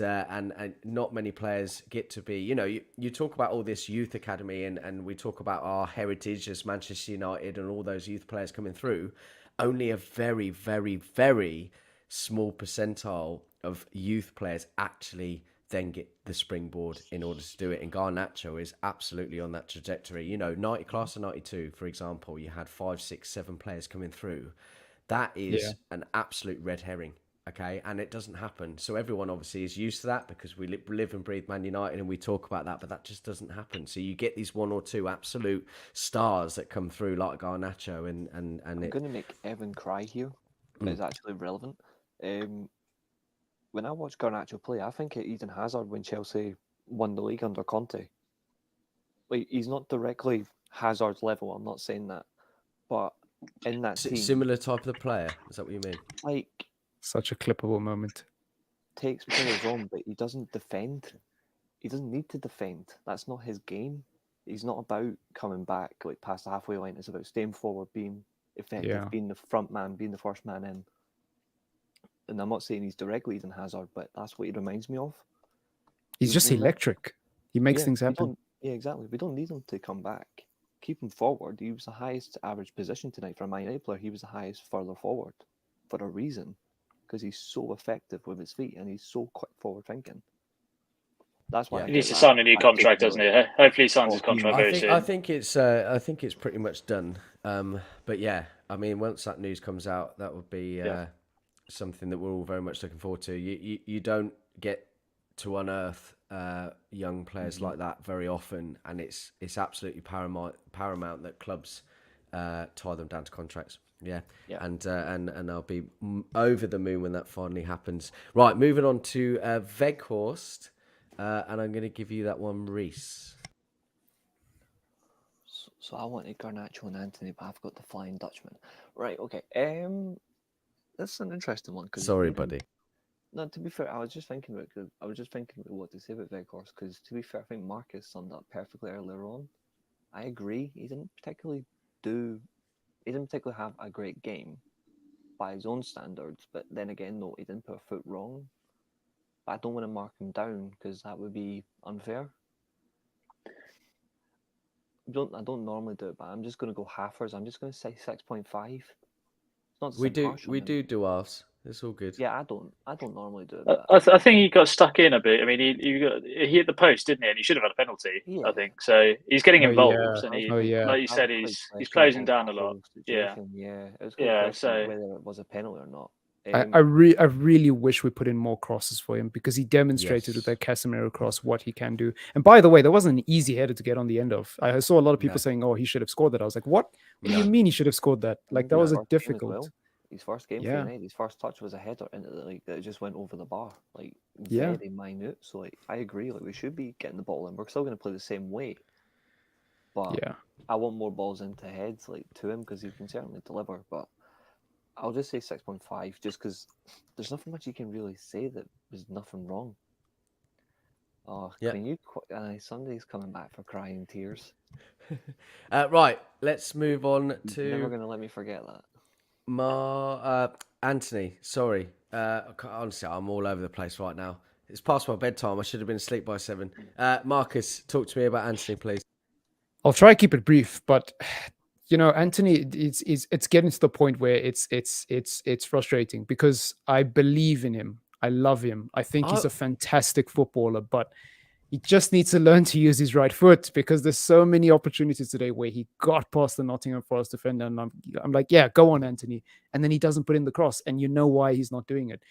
A: not many players get to be, you talk about all this youth academy and we talk about our heritage as Manchester United and all those youth players coming through. Only a very, very, very small percentile of youth players actually then get the springboard in order to do it. And Garnacho is absolutely on that trajectory. 90 class of 92, for example, you had 5, 6, 7 players coming through. That is an absolute red herring. Okay, and it doesn't happen. So everyone obviously is used to that because we live and breathe Man United and we talk about that, but that just doesn't happen. So you get these 1 or 2 absolute stars that come through like Garnacho and
D: I'm going to make Evan cry here, but it's actually relevant. When I watch Garnacho play, I think of Eden Hazard when Chelsea won the league under Conte. Like, he's not directly Hazard's level, I'm not saying that, but in that team,
A: similar type of player. Is that what you mean?
D: like,
C: Such a clippable moment.
D: takes because he's on, but he doesn't defend. He doesn't need to defend. That's not his game. He's not about coming back like past the halfway line. It's about staying forward, being effective, being the front man, being the first man in. And I'm not saying he's directly Eden Hazard, but that's what he reminds me of.
C: He's just electric. He makes things happen.
D: Yeah, exactly. We don't need him to come back. Keep him forward. He was the highest average position tonight for a Man United player. He was the highest further forward for a reason, because he's so effective with his feet and he's so quick forward thinking. That's why
B: he needs to sign a new contract, doesn't he? Hopefully, he signs his contract very soon.
A: I think it's pretty much done. But yeah, I mean, once that news comes out, that would be something that we're all very much looking forward to. You don't get to unearth young players like that very often, and it's absolutely paramount that clubs tie them down to contracts. Yeah. And I'll be over the moon when that finally happens. Right, moving on to Weghorst, and I'm going to give you that one, Reese.
D: So I wanted Garnacho and Anthony, but I've got the Flying Dutchman. Right, okay. That's an interesting one because
A: Sorry, buddy.
D: No, to be fair, I was just thinking about what to say about Veghorst because to be fair, I think Marcus summed up perfectly earlier on. I agree. He didn't particularly have a great game by his own standards, but then again, no, he didn't put a foot wrong. But I don't want to mark him down because that would be unfair. I don't normally do it, but I'm just going to go halfers. I'm just going to say 6.5. It's not to
A: We
D: sound
A: do
D: harsh on
A: we
D: him.
A: do halves. It's all good.
D: Yeah, I don't normally do it,
B: I,
D: but
B: I think he got stuck in a bit. I mean, he hit the post, didn't he? And he should have had a penalty. I
D: yeah,
B: think so. He's getting
C: Oh
B: involved,
C: yeah.
B: and
C: Oh yeah.
B: like you
D: I was
B: said,
D: quite
B: he's
D: questioning
B: closing
D: about
B: down
D: the
B: a lot.
D: whole
B: Yeah,
D: situation. Yeah, it was quite
B: yeah.
D: questioning
B: So
D: whether it was a penalty or not.
C: I really wish we put in more crosses for him because he demonstrated with
A: Yes.
C: that Casemiro cross what he can do. And by the way, that wasn't an easy header to get on the end of. I saw a lot of people
A: No.
C: saying, "Oh, he should have scored that." I was like, "What? What do you
A: No.
C: mean he should have scored that? Like that
D: His
C: was a
D: first game as
C: difficult."
D: well. His first game for
C: Yeah,
D: United, his first touch was a header, and it just went over the bar, like
C: yeah,
D: very minute. So like, I agree. Like we should be getting the ball in. We're still going to play the same way, but
C: yeah.
D: I want more balls into heads like to him because he can certainly deliver. But I'll just say 6.5, just because there's nothing much you can really say that was nothing wrong. Oh,
A: Yeah.
D: can you? Sunday's coming back for crying tears.
A: Right. Let's move on
D: Never
A: to
D: going to let me forget that.
A: Anthony. Sorry. Honestly, I'm all over the place right now. It's past my bedtime. I should have been asleep by 7. Marcus, talk to me about Anthony, please.
C: I'll try to keep it brief, but Anthony, it's getting to the point where it's frustrating because I believe in him. I love him. I think he's
A: Oh,
C: a fantastic footballer, but he just needs to learn to use his right foot because there's so many opportunities today where he got past the Nottingham Forest defender, and I'm like, yeah, go on, Anthony, and then he doesn't put in the cross, and you know why he's not doing it.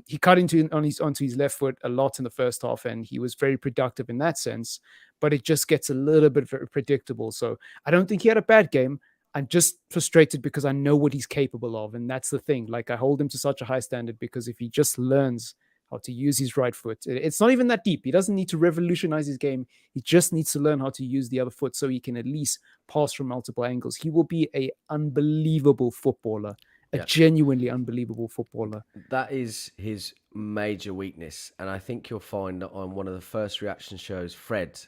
C: He cut onto his left foot a lot in the first half, and he was very productive in that sense. But it just gets a little bit very predictable. So I don't think he had a bad game. I'm just frustrated because I know what he's capable of, and that's the thing. Like I hold him to such a high standard because if he just learns how to use his right foot, it's not even that deep. He doesn't need to revolutionize his game. He just needs to learn how to use the other foot so he can at least pass from multiple angles. He will be a unbelievable footballer, a
A: yeah.
C: genuinely unbelievable footballer.
A: That is his major weakness, and I think you'll find that on one of the first reaction shows, Fred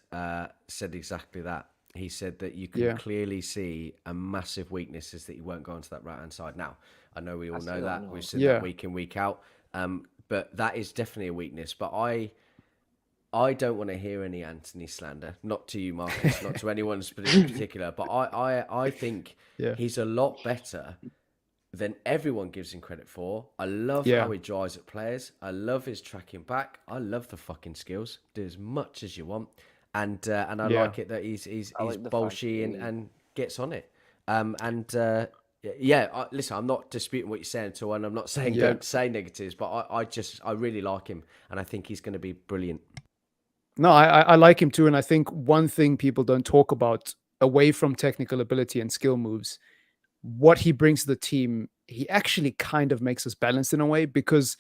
A: said exactly that. He said that you can
C: Yeah.
A: clearly see a massive weakness is that he won't go onto that right hand side. Now, I know we all know that. We've seen that week in, week out. But that is definitely a weakness. But I don't want to hear any Anthony slander. Not to you, Marcus, not to anyone in particular. But I think
C: Yeah.
A: he's a lot better than everyone gives him credit for. I love
C: Yeah.
A: how he drives at players. I love his tracking back. I love the fucking skills. Do as much as you want, and I
C: Yeah.
A: like it that he's
D: like the fact
A: bolshy
D: that
A: and gets on it. Listen, I'm not disputing what you're saying at all, and I'm not saying
C: Yeah.
A: don't say negatives, but I really like him, and I think he's going to be brilliant.
C: No, I like him too. And I think one thing people don't talk about away from technical ability and skill moves, what he brings to the team, he actually kind of makes us balanced in a way because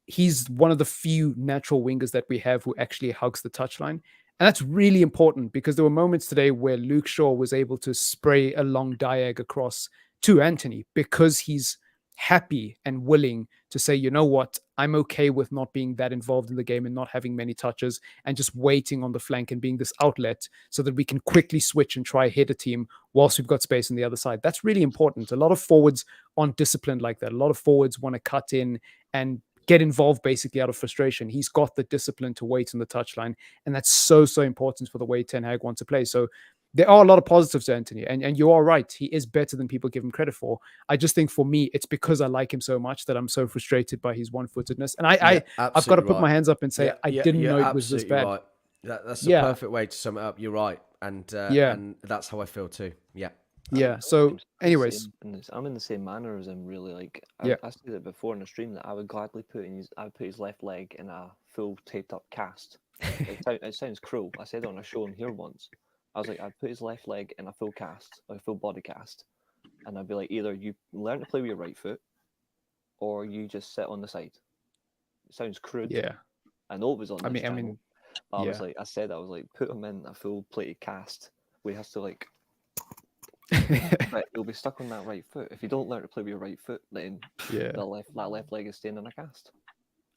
C: he's one of the few natural wingers that we have who actually hugs the touchline. And that's really important because there were moments today where Luke Shaw was able to spray a long diag across to Anthony because he's happy and willing to say, you know what, I'm okay with not being that involved in the game and not having many touches and just waiting on the flank and being this outlet so that we can quickly switch and try hit a team whilst we've got space on the other side. That's really important. A lot of forwards aren't disciplined like that. A lot of forwards want to cut in and get involved basically out of frustration. He's got the discipline to wait on the touchline, and that's so important for the way Ten Hag wants to play. So there are a lot of positives to Anthony, and you are right. He is better than people give him credit for. I just think for me, it's because I like him so much that I'm so frustrated by his one-footedness. And I've got to put my hands up and say, I didn't know it was this bad.
A: Right. That's the perfect way to sum it up. You're right. And that's how I feel too. Yeah.
C: Yeah. So anyways.
D: I'm in the same manner as him, really. Like
C: Yeah.
D: I said it before in the stream that I would gladly put his left leg in a full taped up cast. It sounds cruel. I said it on a show in here once. I was like, I'd put his left leg in a full cast, like a full body cast, and I'd be like, either you learn to play with your right foot, or you just sit on the side. It sounds crude.
C: Yeah.
D: I know it was on this channel.
C: I mean,
D: I was like, put him in a full plated cast where he has to like but he'll be stuck on that right foot. If you don't learn to play with your right foot, then
C: Yeah.
D: that left leg is staying in a cast.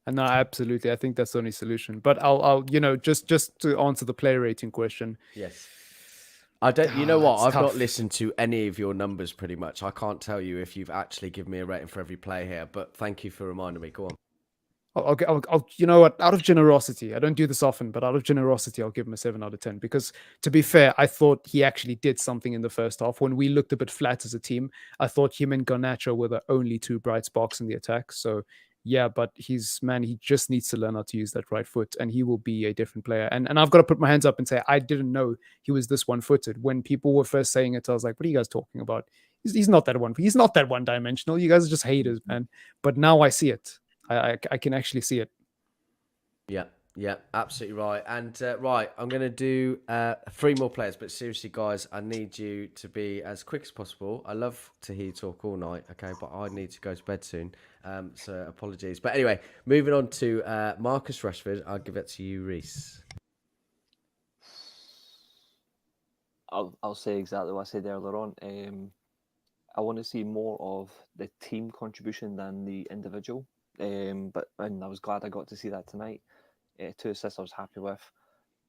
C: And no, absolutely. I think that's the only solution. But I'll just to answer the player rating question.
A: Yes. I don't. You know what?
C: It's
A: I've not
C: tough.
A: listened to any of your numbers. Pretty much, I can't tell you if you've actually given me a rating for every player here. But thank you for reminding me. Go on.
C: You know what? Out of generosity, I don't do this often, but out of generosity, I'll give him a 7 out of 10. Because to be fair, I thought he actually did something in the first half. When we looked a bit flat as a team, I thought him and Garnacho were the only two bright sparks in the attack. So yeah, but he just needs to learn how to use that right foot, and he will be a different player. And I've got to put my hands up and say I didn't know he was this one-footed. When people were first saying it, I was like, "What are you guys talking about? He's not that one. He's not that one-dimensional. You guys are just haters, man." But now I see it. I can actually see it.
A: Yeah, absolutely right. And right, I'm going to do 3 more players. But seriously, guys, I need you to be as quick as possible. I love to hear you talk all night, okay? But I need to go to bed soon. So apologies. But anyway, moving on to Marcus Rashford. I'll give it to you, Reese.
D: I'll say exactly what I said earlier on. I want to see more of the team contribution than the individual. And I was glad I got to see that tonight. 2 assists I was happy with.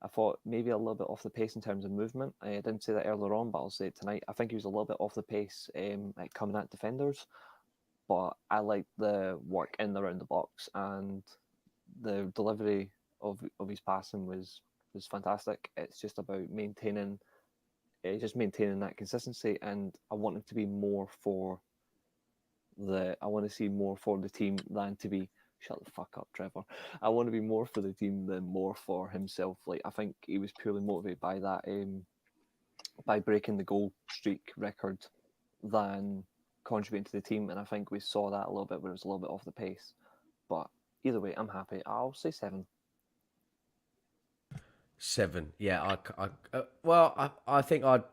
D: I thought maybe a little bit off the pace in terms of movement. I didn't say that earlier on, but I'll say it tonight. I think he was a little bit off the pace like coming at defenders, but I liked the work in and around the box, and the delivery of his passing was fantastic. It's just about maintaining that consistency, and I want it to be more for I want to see more for the team than to be shut the fuck up, Trevor. I want to be more for the team than more for himself. Like, I think he was purely motivated by that, by breaking the goal streak record than contributing to the team. And I think we saw that a little bit where it was a little bit off the pace. But either way, I'm happy. I'll say 7.
A: 7. Yeah, I think I'd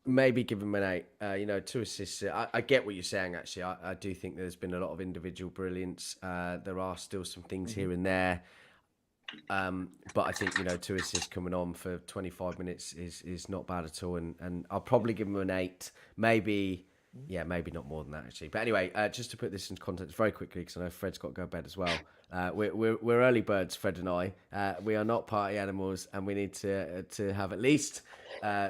A: maybe give him an 8. 2 assists. I get what you're saying. Actually, I do think there's been a lot of individual brilliance. There are still some things here and there, but I think 2 assists coming on for 25 minutes is not bad at all. And I'll probably give him an 8. Maybe not more than that actually. But anyway, just to put this in context very quickly, because I know Fred's got to go to bed as well. We're early birds, Fred and I. We are not party animals, and we need to have at least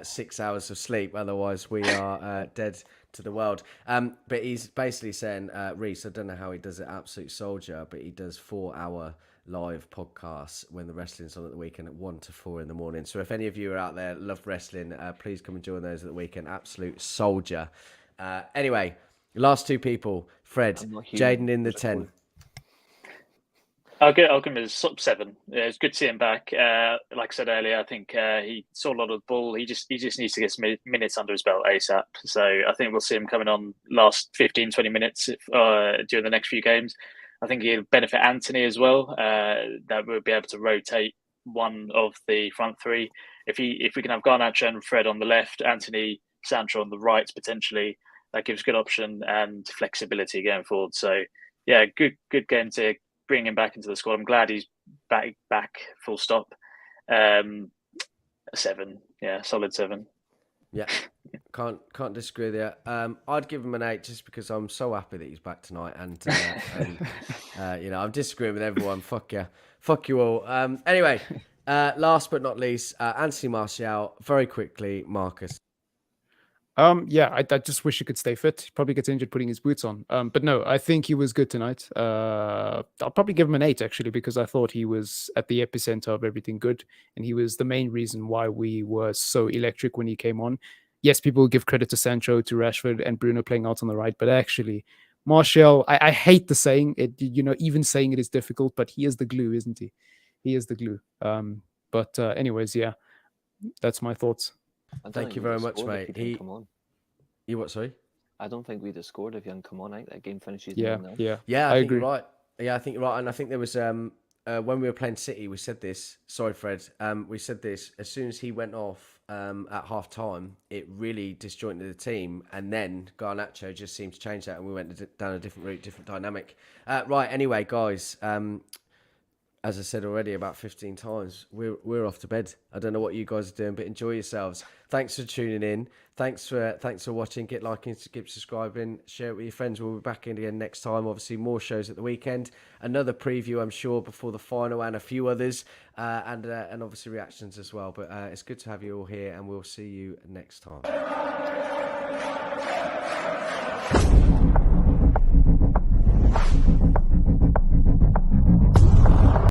A: 6 hours of sleep. Otherwise, we are dead to the world. But he's basically saying, Reese, I don't know how he does it, absolute soldier, but he does 4-hour live podcasts when the wrestling's on at the weekend at 1 to 4 in the morning. So if any of you are out there, love wrestling, please come and join those at the weekend. Absolute soldier. Anyway, last 2 people, Fred, Jaden in the 10.
B: I'll give him a 7. It's good to see him back. Like I said earlier, I think he saw a lot of the ball. He just needs to get some minutes under his belt ASAP. So I think we'll see him coming on last 15, 20 minutes during the next few games. I think he'll benefit Anthony as well. That we'll be able to rotate one of the front 3. If we can have Garnacho and Fred on the left, Anthony, Sancho on the right potentially, that gives good option and flexibility going forward. So yeah, good game to bring him back into the squad. I'm glad he's back full stop. 7, yeah, solid 7.
A: Yeah, can't disagree there. I'd give him an 8 just because I'm so happy that he's back tonight, and I'm disagreeing with everyone. Fuck you all. Anyway, last but not least, Anthony Martial. Very quickly, Marcus.
C: I just wish he could stay fit. He probably gets injured putting his boots on. But no, I think he was good tonight. I'll probably give him an 8 actually, because I thought he was at the epicenter of everything good, and he was the main reason why we were so electric when he came on. Yes, people will give credit to Sancho, to Rashford, and Bruno playing out on the right, but actually, Martial, I hate the saying it. Even saying it is difficult, but he is the glue, isn't he? He is the glue. Anyways, yeah, that's my thoughts.
A: Thank you very much, mate. You what? Sorry.
D: I don't think we'd have scored if he hadn't come on. That game finishes.
C: Yeah.
A: I think agree. You're right. Yeah, I think you're right. And I think there was when we were playing City, we said this. Sorry, Fred. We said this as soon as he went off at half time. It really disjointed the team, and then Garnacho just seemed to change that, and we went down a different route, different dynamic. Right. Anyway, guys. as I said already about 15 times, we're off to bed. I don't know what you guys are doing, but enjoy yourselves. Thanks for tuning in. Thanks for watching. Get liking, keep subscribing, share it with your friends. We'll be back in again next time. Obviously, more shows at the weekend. Another preview, I'm sure, before the final, and a few others, and obviously reactions as well. But it's good to have you all here, and we'll see you next time.